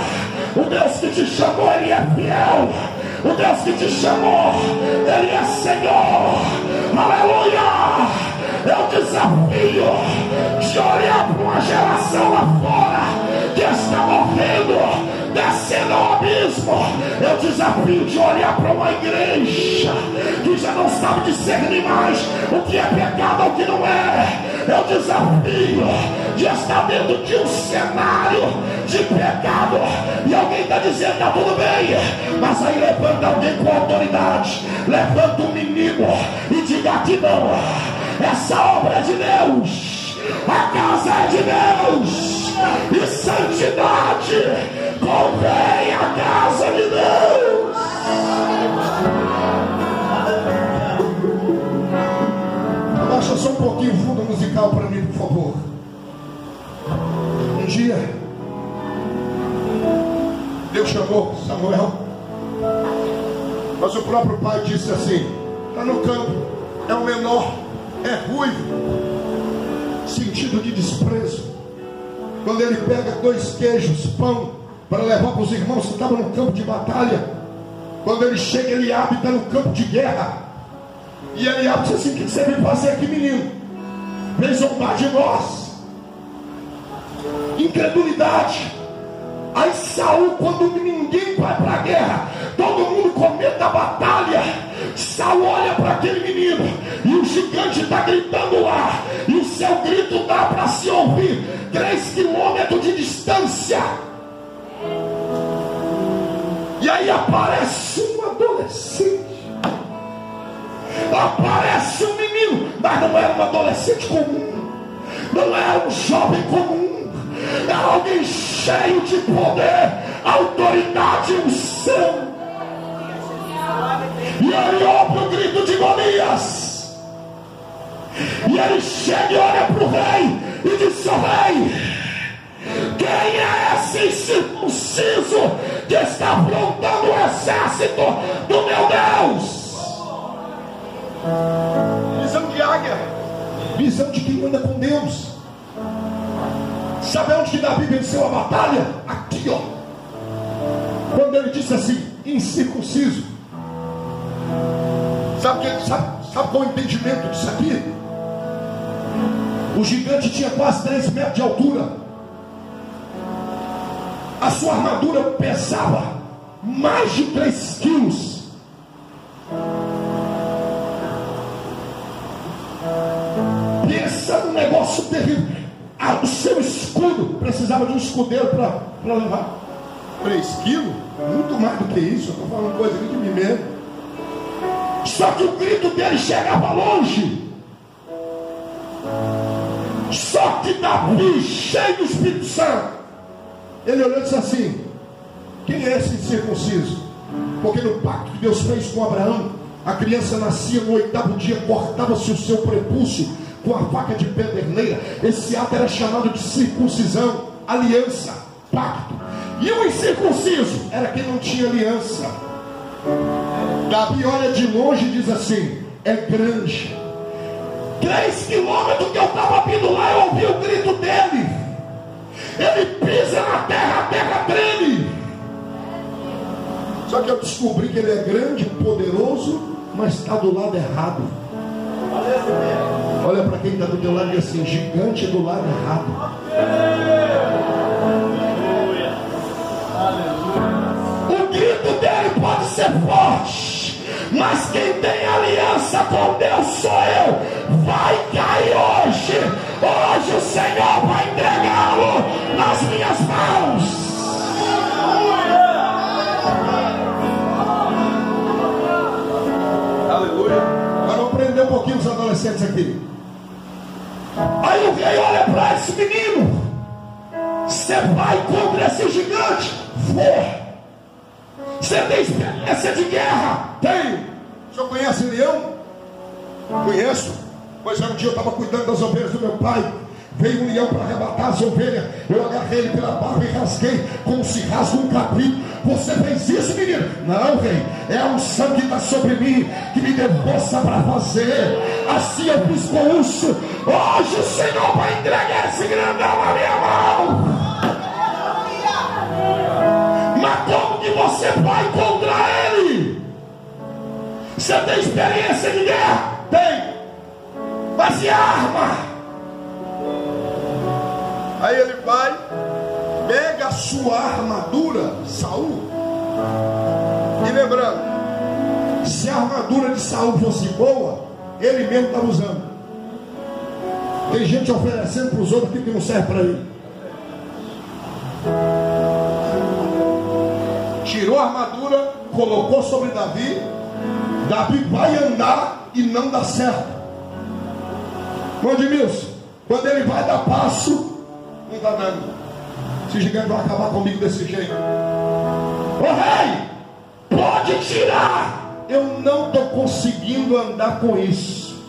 O Deus que te chamou, Ele é fiel. O Deus que te chamou, Ele é Senhor. Aleluia. É o desafio de olhar para uma geração lá fora que está morrendo, descendo ao abismo. É o desafio de olhar para uma igreja que já não sabe discernir mais o que é pecado ou o que não é. É o desafio de estar dentro de um cenário de pecado e alguém está dizendo: está tudo bem, mas aí levanta alguém com autoridade, levanta um menino e diga que não, essa obra é de Deus, a casa é de Deus, e santidade convém à casa de Deus. Abaixa só um pouquinho o fundo musical para mim, por favor. Um dia Deus chamou Samuel, mas o próprio pai disse assim: está no campo, é o menor, é ruivo. Sentido de desprezo. Quando ele pega 2 queijos, pão, para levar para os irmãos que estavam no campo de batalha. Quando ele chega, Eliabe está no campo de guerra. E Eliabe diz assim: o que você veio fazer aqui, menino? Vem zombar de nós. Incredulidade. Aí Saul, quando ninguém vai para a guerra, todo mundo com medo da batalha, Saul olha para aquele menino e o gigante está gritando lá, e o seu grito dá para se ouvir 3 quilômetros de distância. E aí aparece um adolescente, aparece um menino, mas não era um adolescente comum, não era um jovem comum, era alguém cheio de poder, autoridade e unção. E ele ouve o grito de Golias, e ele chega e olha para o rei e diz: ó rei, quem é esse incircunciso que está afrontando o exército do meu Deus? Visão de águia. Visão de quem anda com Deus. Sabe onde que Davi venceu a batalha? Aqui, ó. Quando ele disse assim, incircunciso. Sabe qual é o entendimento disso aqui? O gigante tinha quase 3 metros de altura. A sua armadura pesava mais de 3 quilos. Pensa num negócio terrível. O seu escudo precisava de um escudeiro para levar 3 quilos? Muito mais do que isso. Eu estou falando coisa aqui de mim mesmo. Só que o grito dele chegava longe. Só que Davi, cheio do Espírito Santo, ele olhou e disse assim: quem é esse incircunciso? Porque no pacto que Deus fez com Abraão, a criança nascia no 8º dia, cortava-se o seu prepúcio com a faca de pederneira. Esse ato era chamado de circuncisão, aliança, pacto. E o incircunciso era quem não tinha aliança. Davi olha de longe e diz assim: é grande. 3 quilômetros que eu estava vindo lá, eu ouvi o grito dele. Ele pisa na terra, a terra treme. Só que eu descobri que ele é grande, poderoso, mas está do lado errado. Olha para quem está do teu lado e diz assim: gigante do lado errado. O grito dele pode ser forte, mas quem tem aliança com Deus sou eu. Vai cair hoje. Hoje o Senhor vai entregá-lo nas minhas mãos. Aleluia. Agora vamos prender um pouquinho os adolescentes aqui. Aí o rei olha para esse menino: você vai contra esse gigante? Vou. Você tem experiência de guerra? Tenho. O senhor conhece leão? Conheço. Pois um dia eu estava cuidando das ovelhas do meu pai. Veio um leão para arrebatar as ovelhas. Eu agarrei ele pela barba e rasguei como se rasga um cabrito. Você fez isso, menino? Não, rei. É um sangue que está sobre mim, que me deu força para fazer. Assim eu fiz com urso. Hoje o Senhor vai entregar esse grandão na minha mão. Mas como que você vai contra ele? Você tem experiência de guerra? Tem. Mas e a arma? Aí ele vai, pega a sua armadura, Saul. E lembrando, se a armadura de Saul fosse boa, ele mesmo estava usando. Tem gente oferecendo para os outros aquilo que não serve para ele. Tirou a armadura, colocou sobre Davi. Davi vai andar e não dá certo. Bom, Edmilson, quando ele vai dar passo, não está dando. Esse gigante vai acabar comigo desse jeito. Ô rei, pode tirar. Eu não estou conseguindo andar com isso.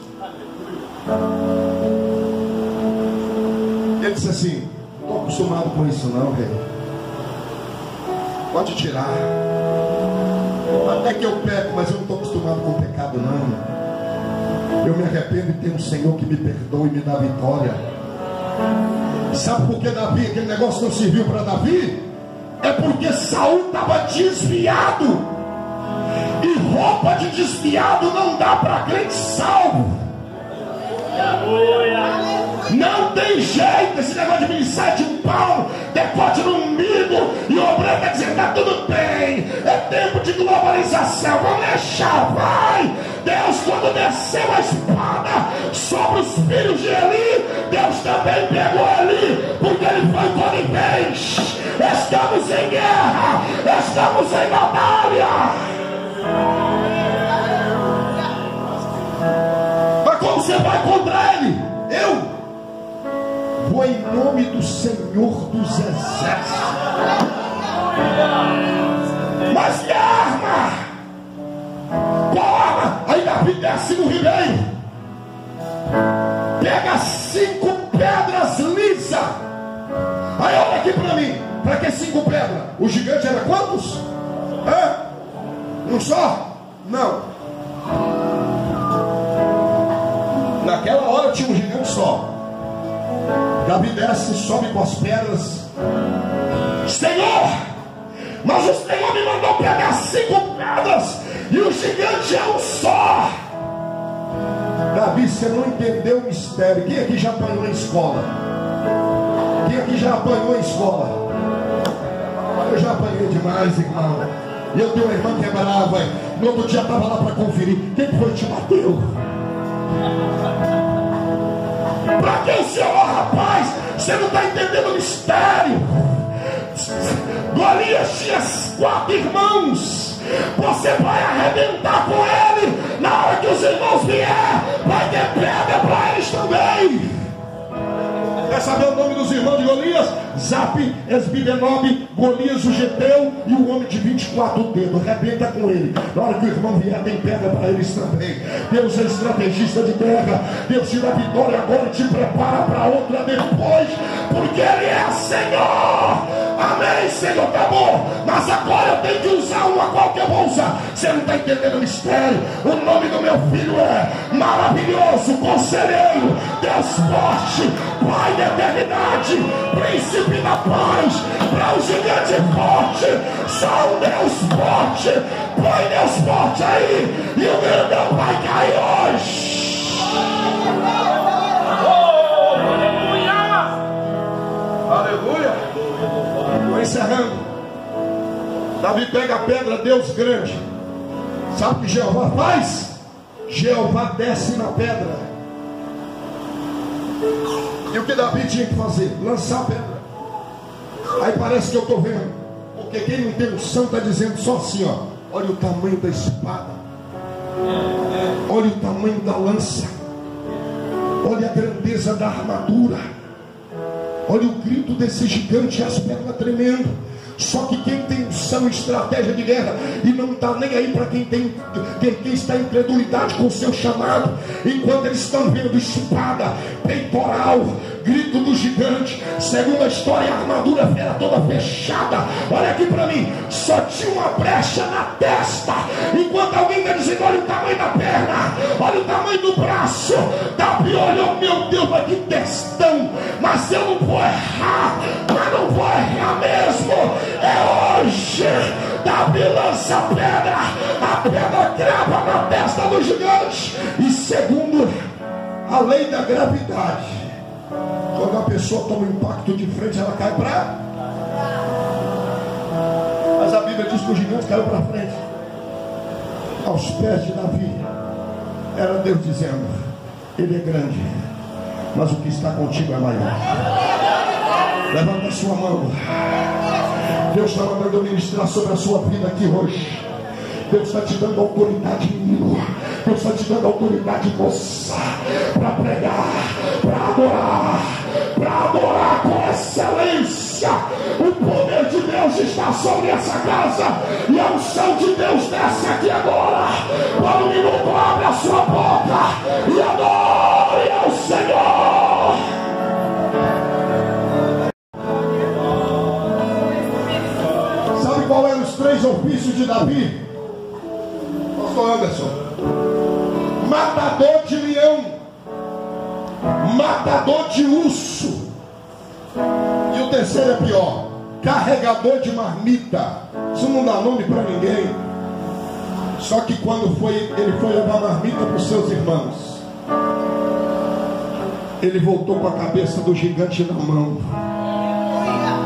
Ele disse assim: não estou acostumado com isso não, rei. Pode tirar. Até que eu peco, mas eu não estou acostumado com o pecado não. Eu me arrependo e tenho um Senhor que me perdoa e me dá vitória. Sabe por que Davi, aquele negócio não serviu para Davi? É porque Saul estava desviado. E roupa de desviado não dá para crente salvo. Não tem jeito. Esse negócio de ministrar de pau, decote no umbigo, e o obreiro está dizendo: está tudo bem, é tempo de globalização, vamos deixar, vai. Deus, quando desceu a espada sobre os filhos de Eli, Deus também pegou Eli, porque ele foi conivente. Estamos em guerra, estamos em batalha. Mas como você vai contra ele? Eu vou em nome do Senhor dos Exércitos. Mas que arma? Qual arma? Aí Davi desce no ribeiro, pega 5 pedras lisas. Aí olha aqui para mim. Para que 5 pedras? O gigante era quantos? Um só? Não. Naquela hora tinha um gigante só. Davi desce, sobe com as pedras. Senhor, mas o Senhor me mandou pegar 5 pedras e o gigante é um só. Davi, você não entendeu o mistério. Quem aqui já apanhou em escola? Quem aqui já apanhou em escola? Eu já apanhei demais, irmão. E eu tenho uma irmã que é brava. No outro dia estava lá para conferir. Quem foi que te bateu? Para que o Senhor, rapaz? Você não está entendendo o mistério. Golias tinha 4 irmãos. Você vai arrebentar com ele. Na hora que os irmãos vier, vai ter pedra para eles também. Quer saber o nome dos irmãos de Golias? Zap, Esbidenob, Golias, o Geteu e o homem de 24 dedos. Arrebenta com ele. Na hora que o irmão vier, tem pedra para eles também. Deus é estrategista de guerra. Deus te dá vitória agora e te prepara para outra depois, porque Ele é Senhor. Amém, Senhor, tá bom. Mas agora eu tenho que usar uma. Qual que eu vou usar? Você não está entendendo o mistério. O nome do meu filho é Maravilhoso, Conselheiro, Deus Forte, Pai da Eternidade, Príncipe da Paz. Para o gigante forte, só um Deus forte. Põe Deus forte aí e o grandão vai cair hoje. Aleluia. Estou encerrando. Davi pega a pedra, Deus grande. Sabe o que Jeová faz? Jeová desce na pedra. E o que Davi tinha que fazer? Lançar a pedra. Aí parece que eu estou vendo. Porque quem não tem unção está dizendo só assim, ó. Olha o tamanho da espada. Olha o tamanho da lança. Olha a grandeza da armadura. Olha o grito desse gigante e as pernas tremendo. Só que quem tem unção e estratégia de guerra e não está nem aí para quem está em incredulidade com o seu chamado, enquanto eles estão vendo espada, peitoral, grito do gigante, segundo a história, a armadura era toda fechada. Olha aqui para mim, só tinha uma brecha na testa, enquanto alguém está dizendo: olha o tamanho da perna, olha o tamanho do braço. Davi olhou: meu Deus, mas que testão, mas eu não vou errar, mas não vou errar mesmo. É hoje. Davi lança a pedra crava na testa do gigante. E segundo a lei da gravidade, quando a pessoa toma um impacto de frente, ela cai para. Mas a Bíblia diz que o gigante caiu para frente, aos pés de Davi. Era Deus dizendo: Ele é grande, mas o que está contigo é maior. Levanta a sua mão. Deus está mandando ministrar sobre a sua vida aqui hoje. Deus está te dando autoridade, menino. Deus está te dando autoridade, moça, para pregar, para adorar com excelência. O poder de Deus está sobre essa casa e a unção de Deus desce aqui agora. Para um minuto, abre a sua boca e adore ao Senhor. Qual eram os 3 ofícios de Davi? Pastor Anderson: matador de leão, matador de urso, e o terceiro é pior: carregador de marmita. Isso não dá nome para ninguém. Só que quando ele foi levar marmita para os seus irmãos, ele voltou com a cabeça do gigante na mão.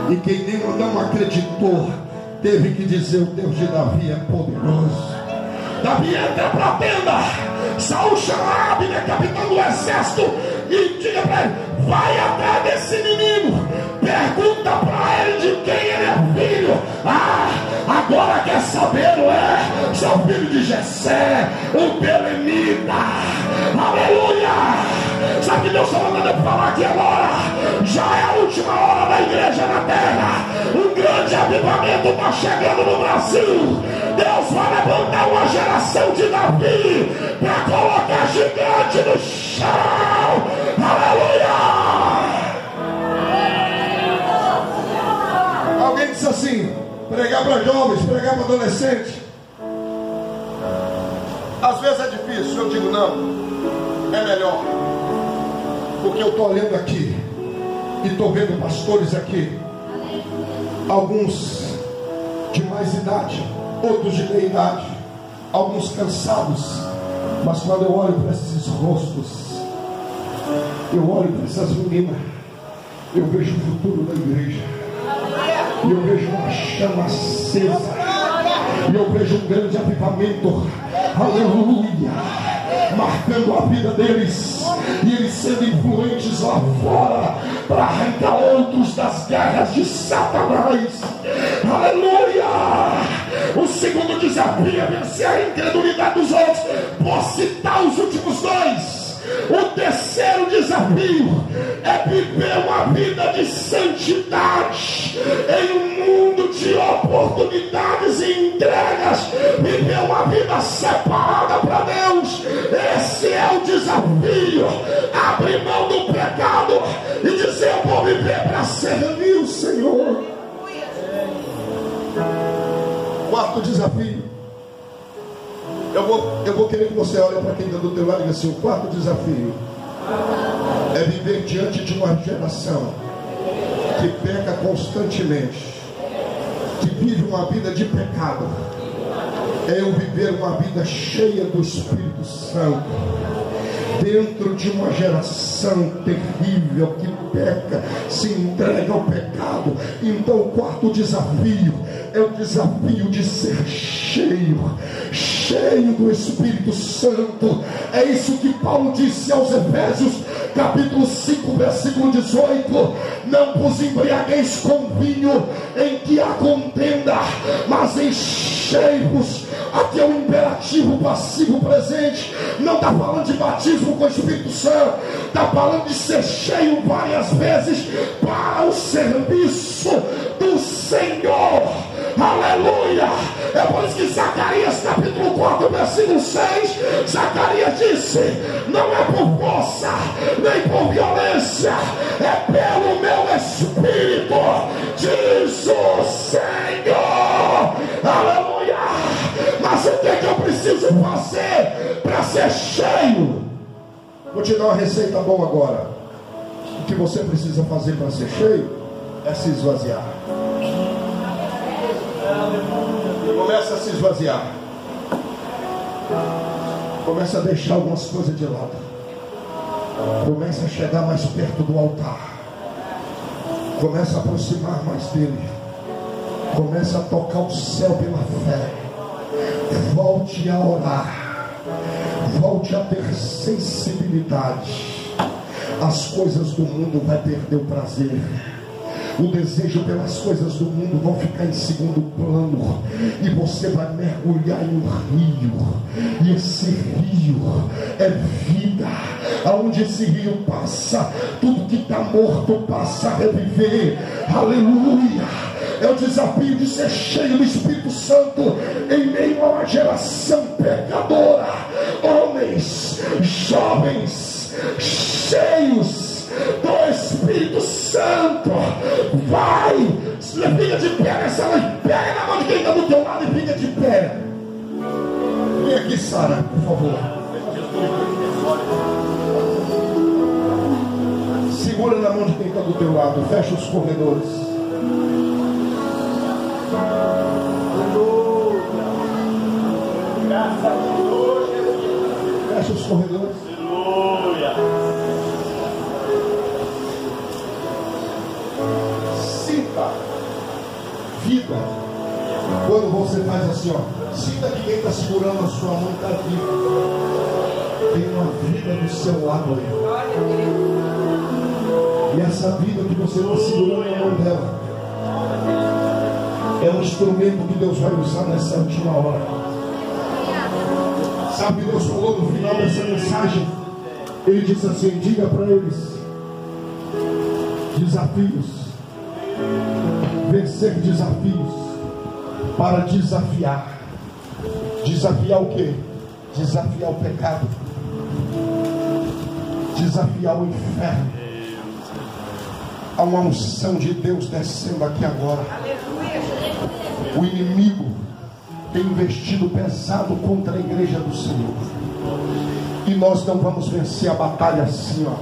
E quem não acreditou teve que dizer: o Deus de Davi é poderoso. Davi entra para a tenda. Saul chama Abner, capitão do exército, e diga para ele: vai atrás desse menino, pergunta para ele de quem ele é filho. Agora quer saber, não é? Seu filho de Jessé, o belemita. Aleluia. Sabe que Deus está mandando eu falar aqui agora? Já é a última hora da igreja na terra. Um grande avivamento está chegando no Brasil. Deus vai levantar uma geração de Davi para colocar gigante no chão. Aleluia. Alguém disse assim: pregar para jovens, pregar para adolescente, às vezes é difícil. Eu digo: não, é melhor. Porque eu estou olhando aqui e estou vendo pastores aqui, alguns de mais idade, outros de meia idade, alguns cansados, mas quando eu olho para esses rostos, eu olho para essas meninas, eu vejo o futuro da igreja, e eu vejo uma chama acesa, e eu vejo um grande avivamento, aleluia, marcando a vida deles, e eles sendo influentes lá fora para arrancar outros das garras de Satanás, aleluia. O segundo desafio é vencer a incredulidade dos outros. Vou citar os últimos dois. O terceiro desafio é viver uma vida de santidade em um mundo de oportunidades e entregas. Viver uma vida separada para Deus. Esse é o desafio. Abrir mão do pecado e dizer: eu vou viver para servir o Senhor. Quarto desafio. Eu vou querer que você olhe para quem está do teu lado e diga assim: o quarto desafio é viver diante de uma geração que peca constantemente, que vive uma vida de pecado. É eu viver uma vida cheia do Espírito Santo, dentro de uma geração terrível que peca, se entrega ao pecado. Então o quarto desafio é o desafio de ser cheio do Espírito Santo. É isso que Paulo disse aos Efésios, capítulo 5, versículo 18: não vos embriagueis com vinho em que há contenda, mas enchei-vos. Aqui é um imperativo passivo presente. Não está falando de batismo com o Espírito Santo, está falando de ser cheio várias vezes para o serviço do Senhor. Aleluia. É por isso que Zacarias capítulo 4 versículo 6, Zacarias disse: não é por força nem por violência, é pelo meu Espírito, diz o Senhor. Aleluia. Mas o que é que eu preciso fazer para ser cheio? Vou te dar uma receita boa agora. O que você precisa fazer para ser cheio é se esvaziar. Começa a se esvaziar. Começa a deixar algumas coisas de lado. Começa a chegar mais perto do altar. Começa a aproximar mais dele. Começa a tocar o céu pela fé. Volte a orar. Volte a ter sensibilidade. As coisas do mundo vai perder o prazer. O desejo pelas coisas do mundo vão ficar em segundo plano, e você vai mergulhar em um rio, e esse rio é vida. Aonde esse rio passa, tudo que está morto passa a reviver. Aleluia. É o desafio de ser cheio do Espírito Santo em meio a uma geração pecadora. Homens, jovens, cheios do Espírito Santo. Vai, fica de pé nessa noite. Pega na mão de quem está do teu lado e fica de pé. Vem aqui, Sara, por favor. Segura na mão de quem está do teu lado. Fecha os corredores. Fecha os corredores. Sinta vida. Quando você faz assim, ó, sinta que quem está segurando a sua mão está vivo. Tem uma vida do seu lado aí. E essa vida que você está segurando na mão dela é um instrumento que Deus vai usar nessa última hora. Sabe o que Deus falou no final dessa mensagem? Ele disse assim: diga para eles desafios, vencer desafios para desafiar. Desafiar o quê? Desafiar o pecado, desafiar o inferno. Há uma unção de Deus descendo aqui agora. O inimigo tem investido pesado contra a igreja do Senhor, e nós não vamos vencer a batalha assim, ó.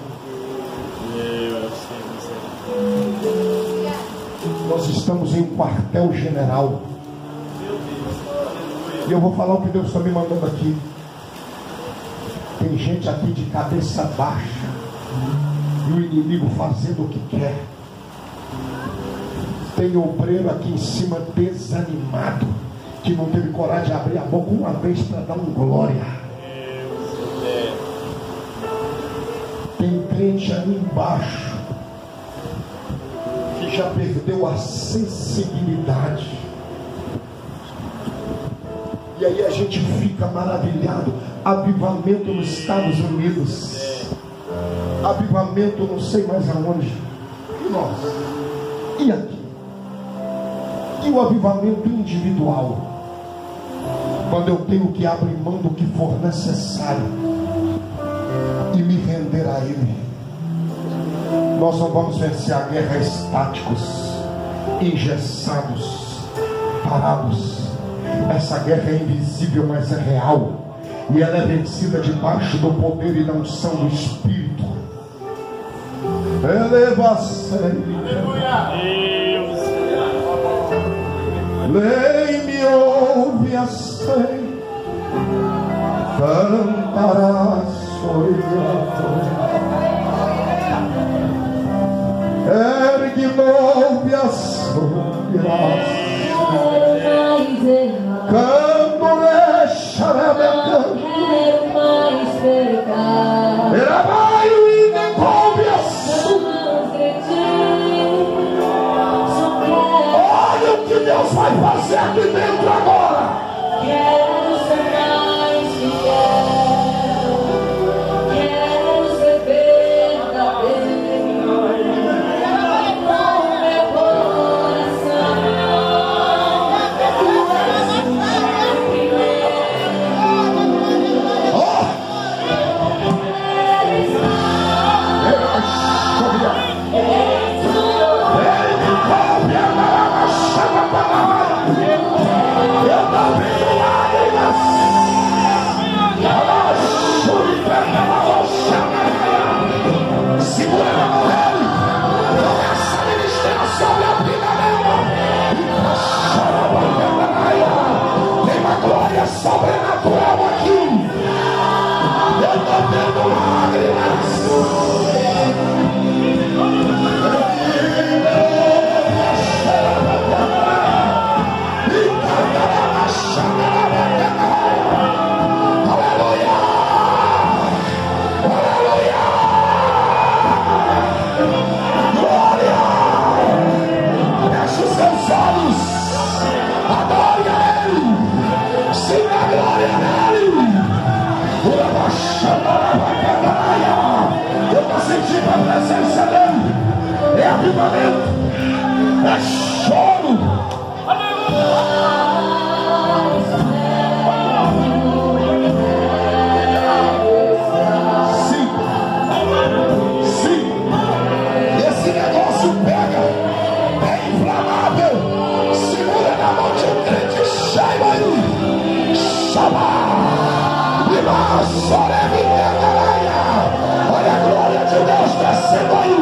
Nós estamos em um quartel-general. E eu vou falar o que Deus está me mandando aqui. Tem gente aqui de cabeça baixa, e o inimigo fazendo o que quer. Tem obreiro aqui em cima desanimado, que não teve coragem de abrir a boca uma vez para dar um glória. Tem crente ali embaixo que já perdeu a sensibilidade. E aí a gente fica maravilhado. Avivamento nos Estados Unidos, avivamento não sei mais aonde. E nós? E aqui? E o avivamento individual? Quando eu tenho que abrir mão do que for necessário e me render a Ele. Nós não vamos vencer a guerra estáticos, engessados, parados. Essa guerra é invisível, mas é real. E ela é vencida debaixo do poder e da unção do Espírito. Eleva-se. Lei-me, ouve assim, cantarás olhando. Ergue-me, subirás. Canto, xarebecando. Quero mais pecar. Era baio e decouve-se. Olha o que Deus vai fazer aqui dentro agora. Quero ser mais fiel. Quero ser verdadeiro. Com meu coração. Tu és o meu primeiro. Eu não vejo lágrimas. Segura a mão dele. Começa a ministrar sobre a vida dela. Tem uma glória sobrenatural aqui. Eu estou vendo lágrimas. Eu estou sentindo a presença dele. É avivamento, é choro. Sim, sim. Esse negócio pega, é inflamável. Segura na mão de um crente, chama aí, chama. Olha a glória de Deus descendo aí.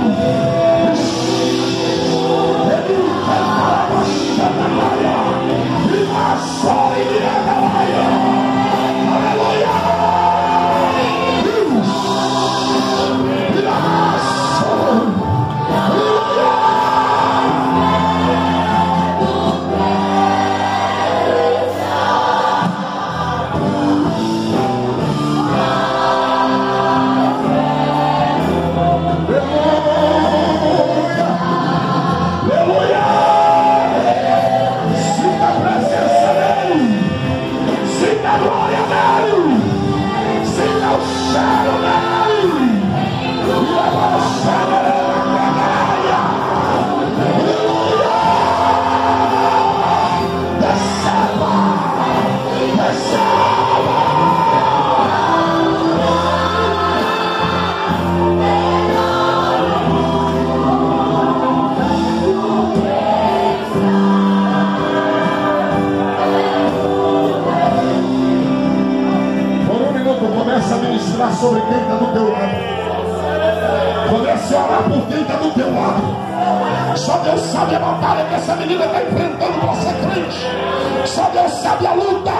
batalha que essa menina está enfrentando para ser crente. Só Deus sabe a luta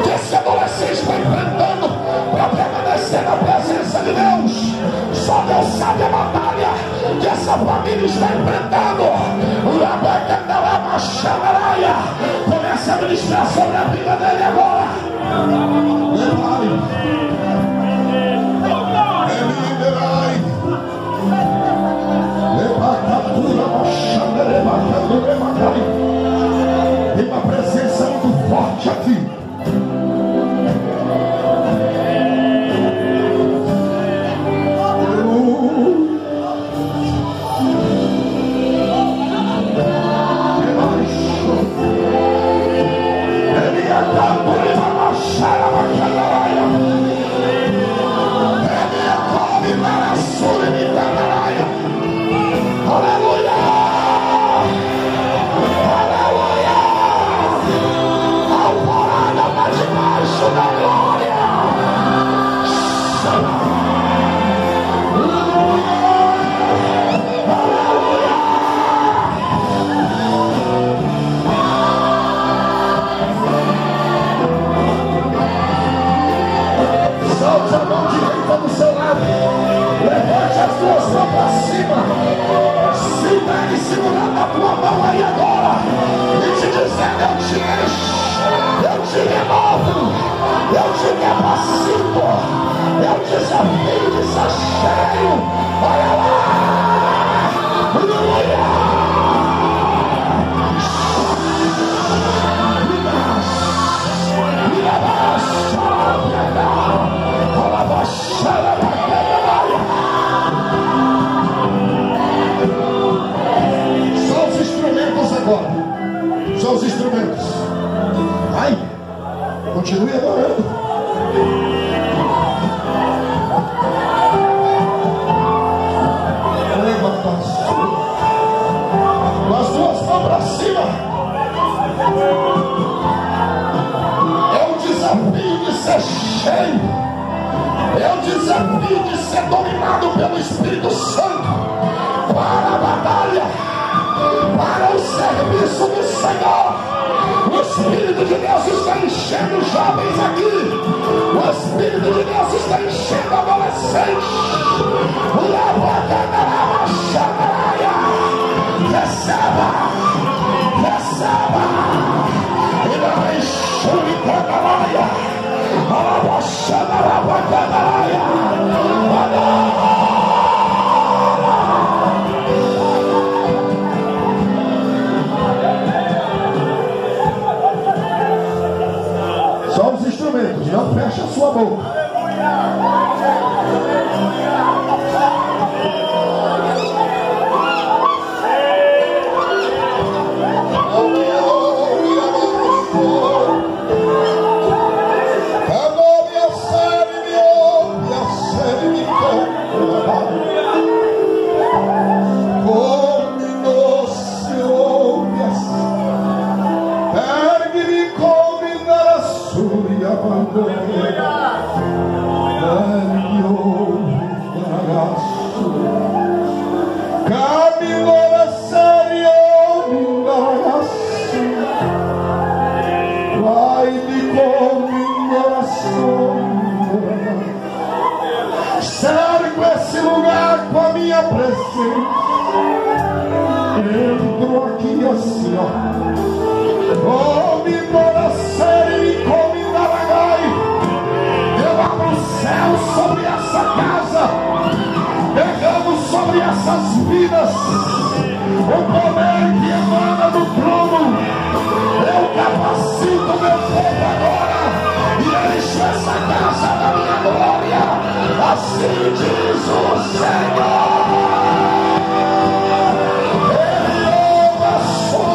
que esse adolescente está enfrentando para permanecer na presença de Deus. Só Deus sabe a batalha que essa família está enfrentando. Começa a ministrar sobre a vida dele agora. Tem uma presença muito forte aqui. Segurando a tua mão aí agora e te dizendo: eu te encho, eu te renovo, eu te capacito, eu desafio de ser cheio. Olha lá, aleluia. Só os instrumentos. Vai, continue adorando. Com as duas mãos para cima. É o desafio de ser cheio. É o desafio de ser dominado pelo Espírito Santo para a batalha, para o serviço do Senhor. O Espírito de Deus está enchendo jovens aqui. O Espírito de Deus está enchendo adolescentes. Receba, receba. E não enxure candalaia. Alabaxana, alabacandalaia. Não feche a sua boca. Cerco esse lugar com a minha presença. Entro aqui assim, ó. Oh, me dona série, come naragai. Eu abro o céu sobre essa casa, derramo sobre essas vidas o poder que emana do trono. Eu capacito meu povo agora e encho essa casa da minha glória. Assim diz o Senhor. Ele ouve a sua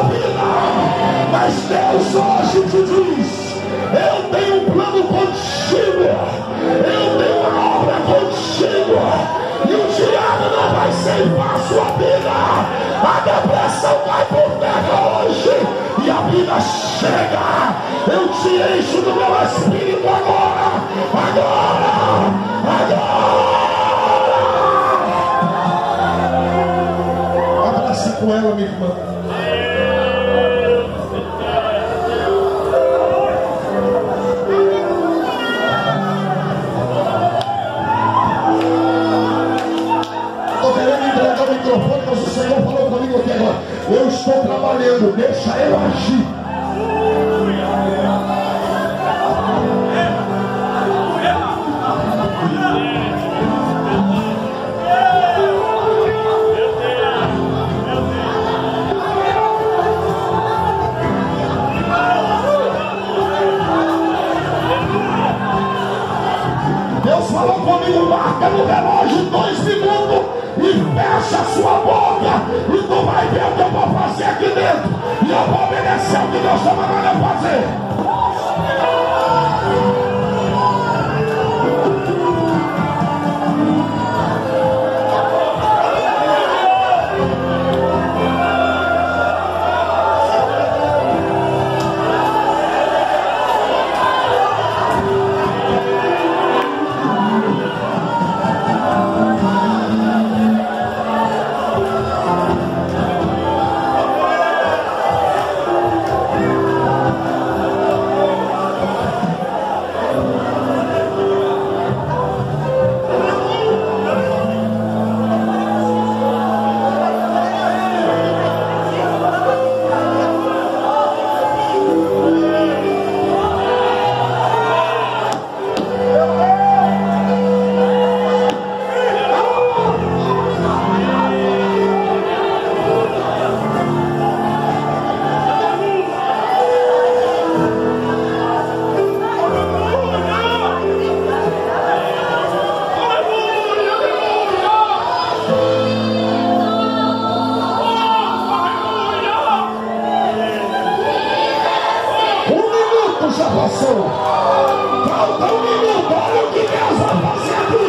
sua vida. Mas Deus hoje te diz: eu tenho um plano contigo, eu tenho uma obra contigo, e o diabo não vai ceifar a sua vida. A depressão vai por terra hoje, e a vida chega. Eu te encho do meu espírito agora, agora, agora. Abrace com ela, minha irmã. Mas o Senhor falou comigo aqui agora: eu estou trabalhando, deixa eu agir. Deus falou comigo: marca no relógio 2 minutos e fecha a sua boca, e tu vai ver o que eu vou fazer aqui dentro, e eu vou obedecer o que Deus está mandando eu fazer. Já passou. Falta 1 minuto. Olha o que Deus vai fazer aqui.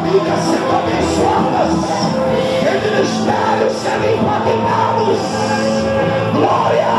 famílias sendo abençoadas. espelhos sendo impactados. Glória!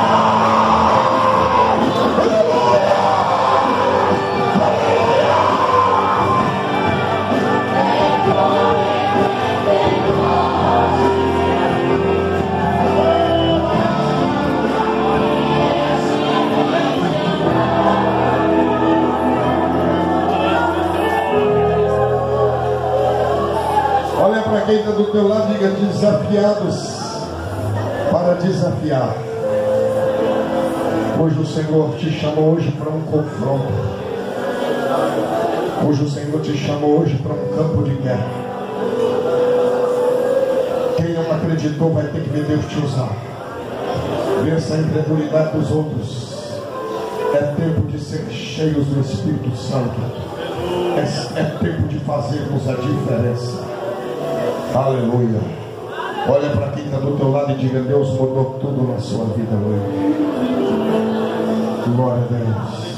Olha para quem está do teu lado e diga: desafiados para desafiar. Hoje o Senhor te chamou hoje para um confronto. Hoje o Senhor te chamou hoje para um campo de guerra. Quem não acreditou vai ter que ver Deus te usar. Vença a incredulidade dos outros. É tempo de ser cheios do Espírito Santo. É tempo de fazermos a diferença. Aleluia. Olha para quem está do teu lado e diga: Deus mudou tudo na sua vida hoje. Glória a Deus.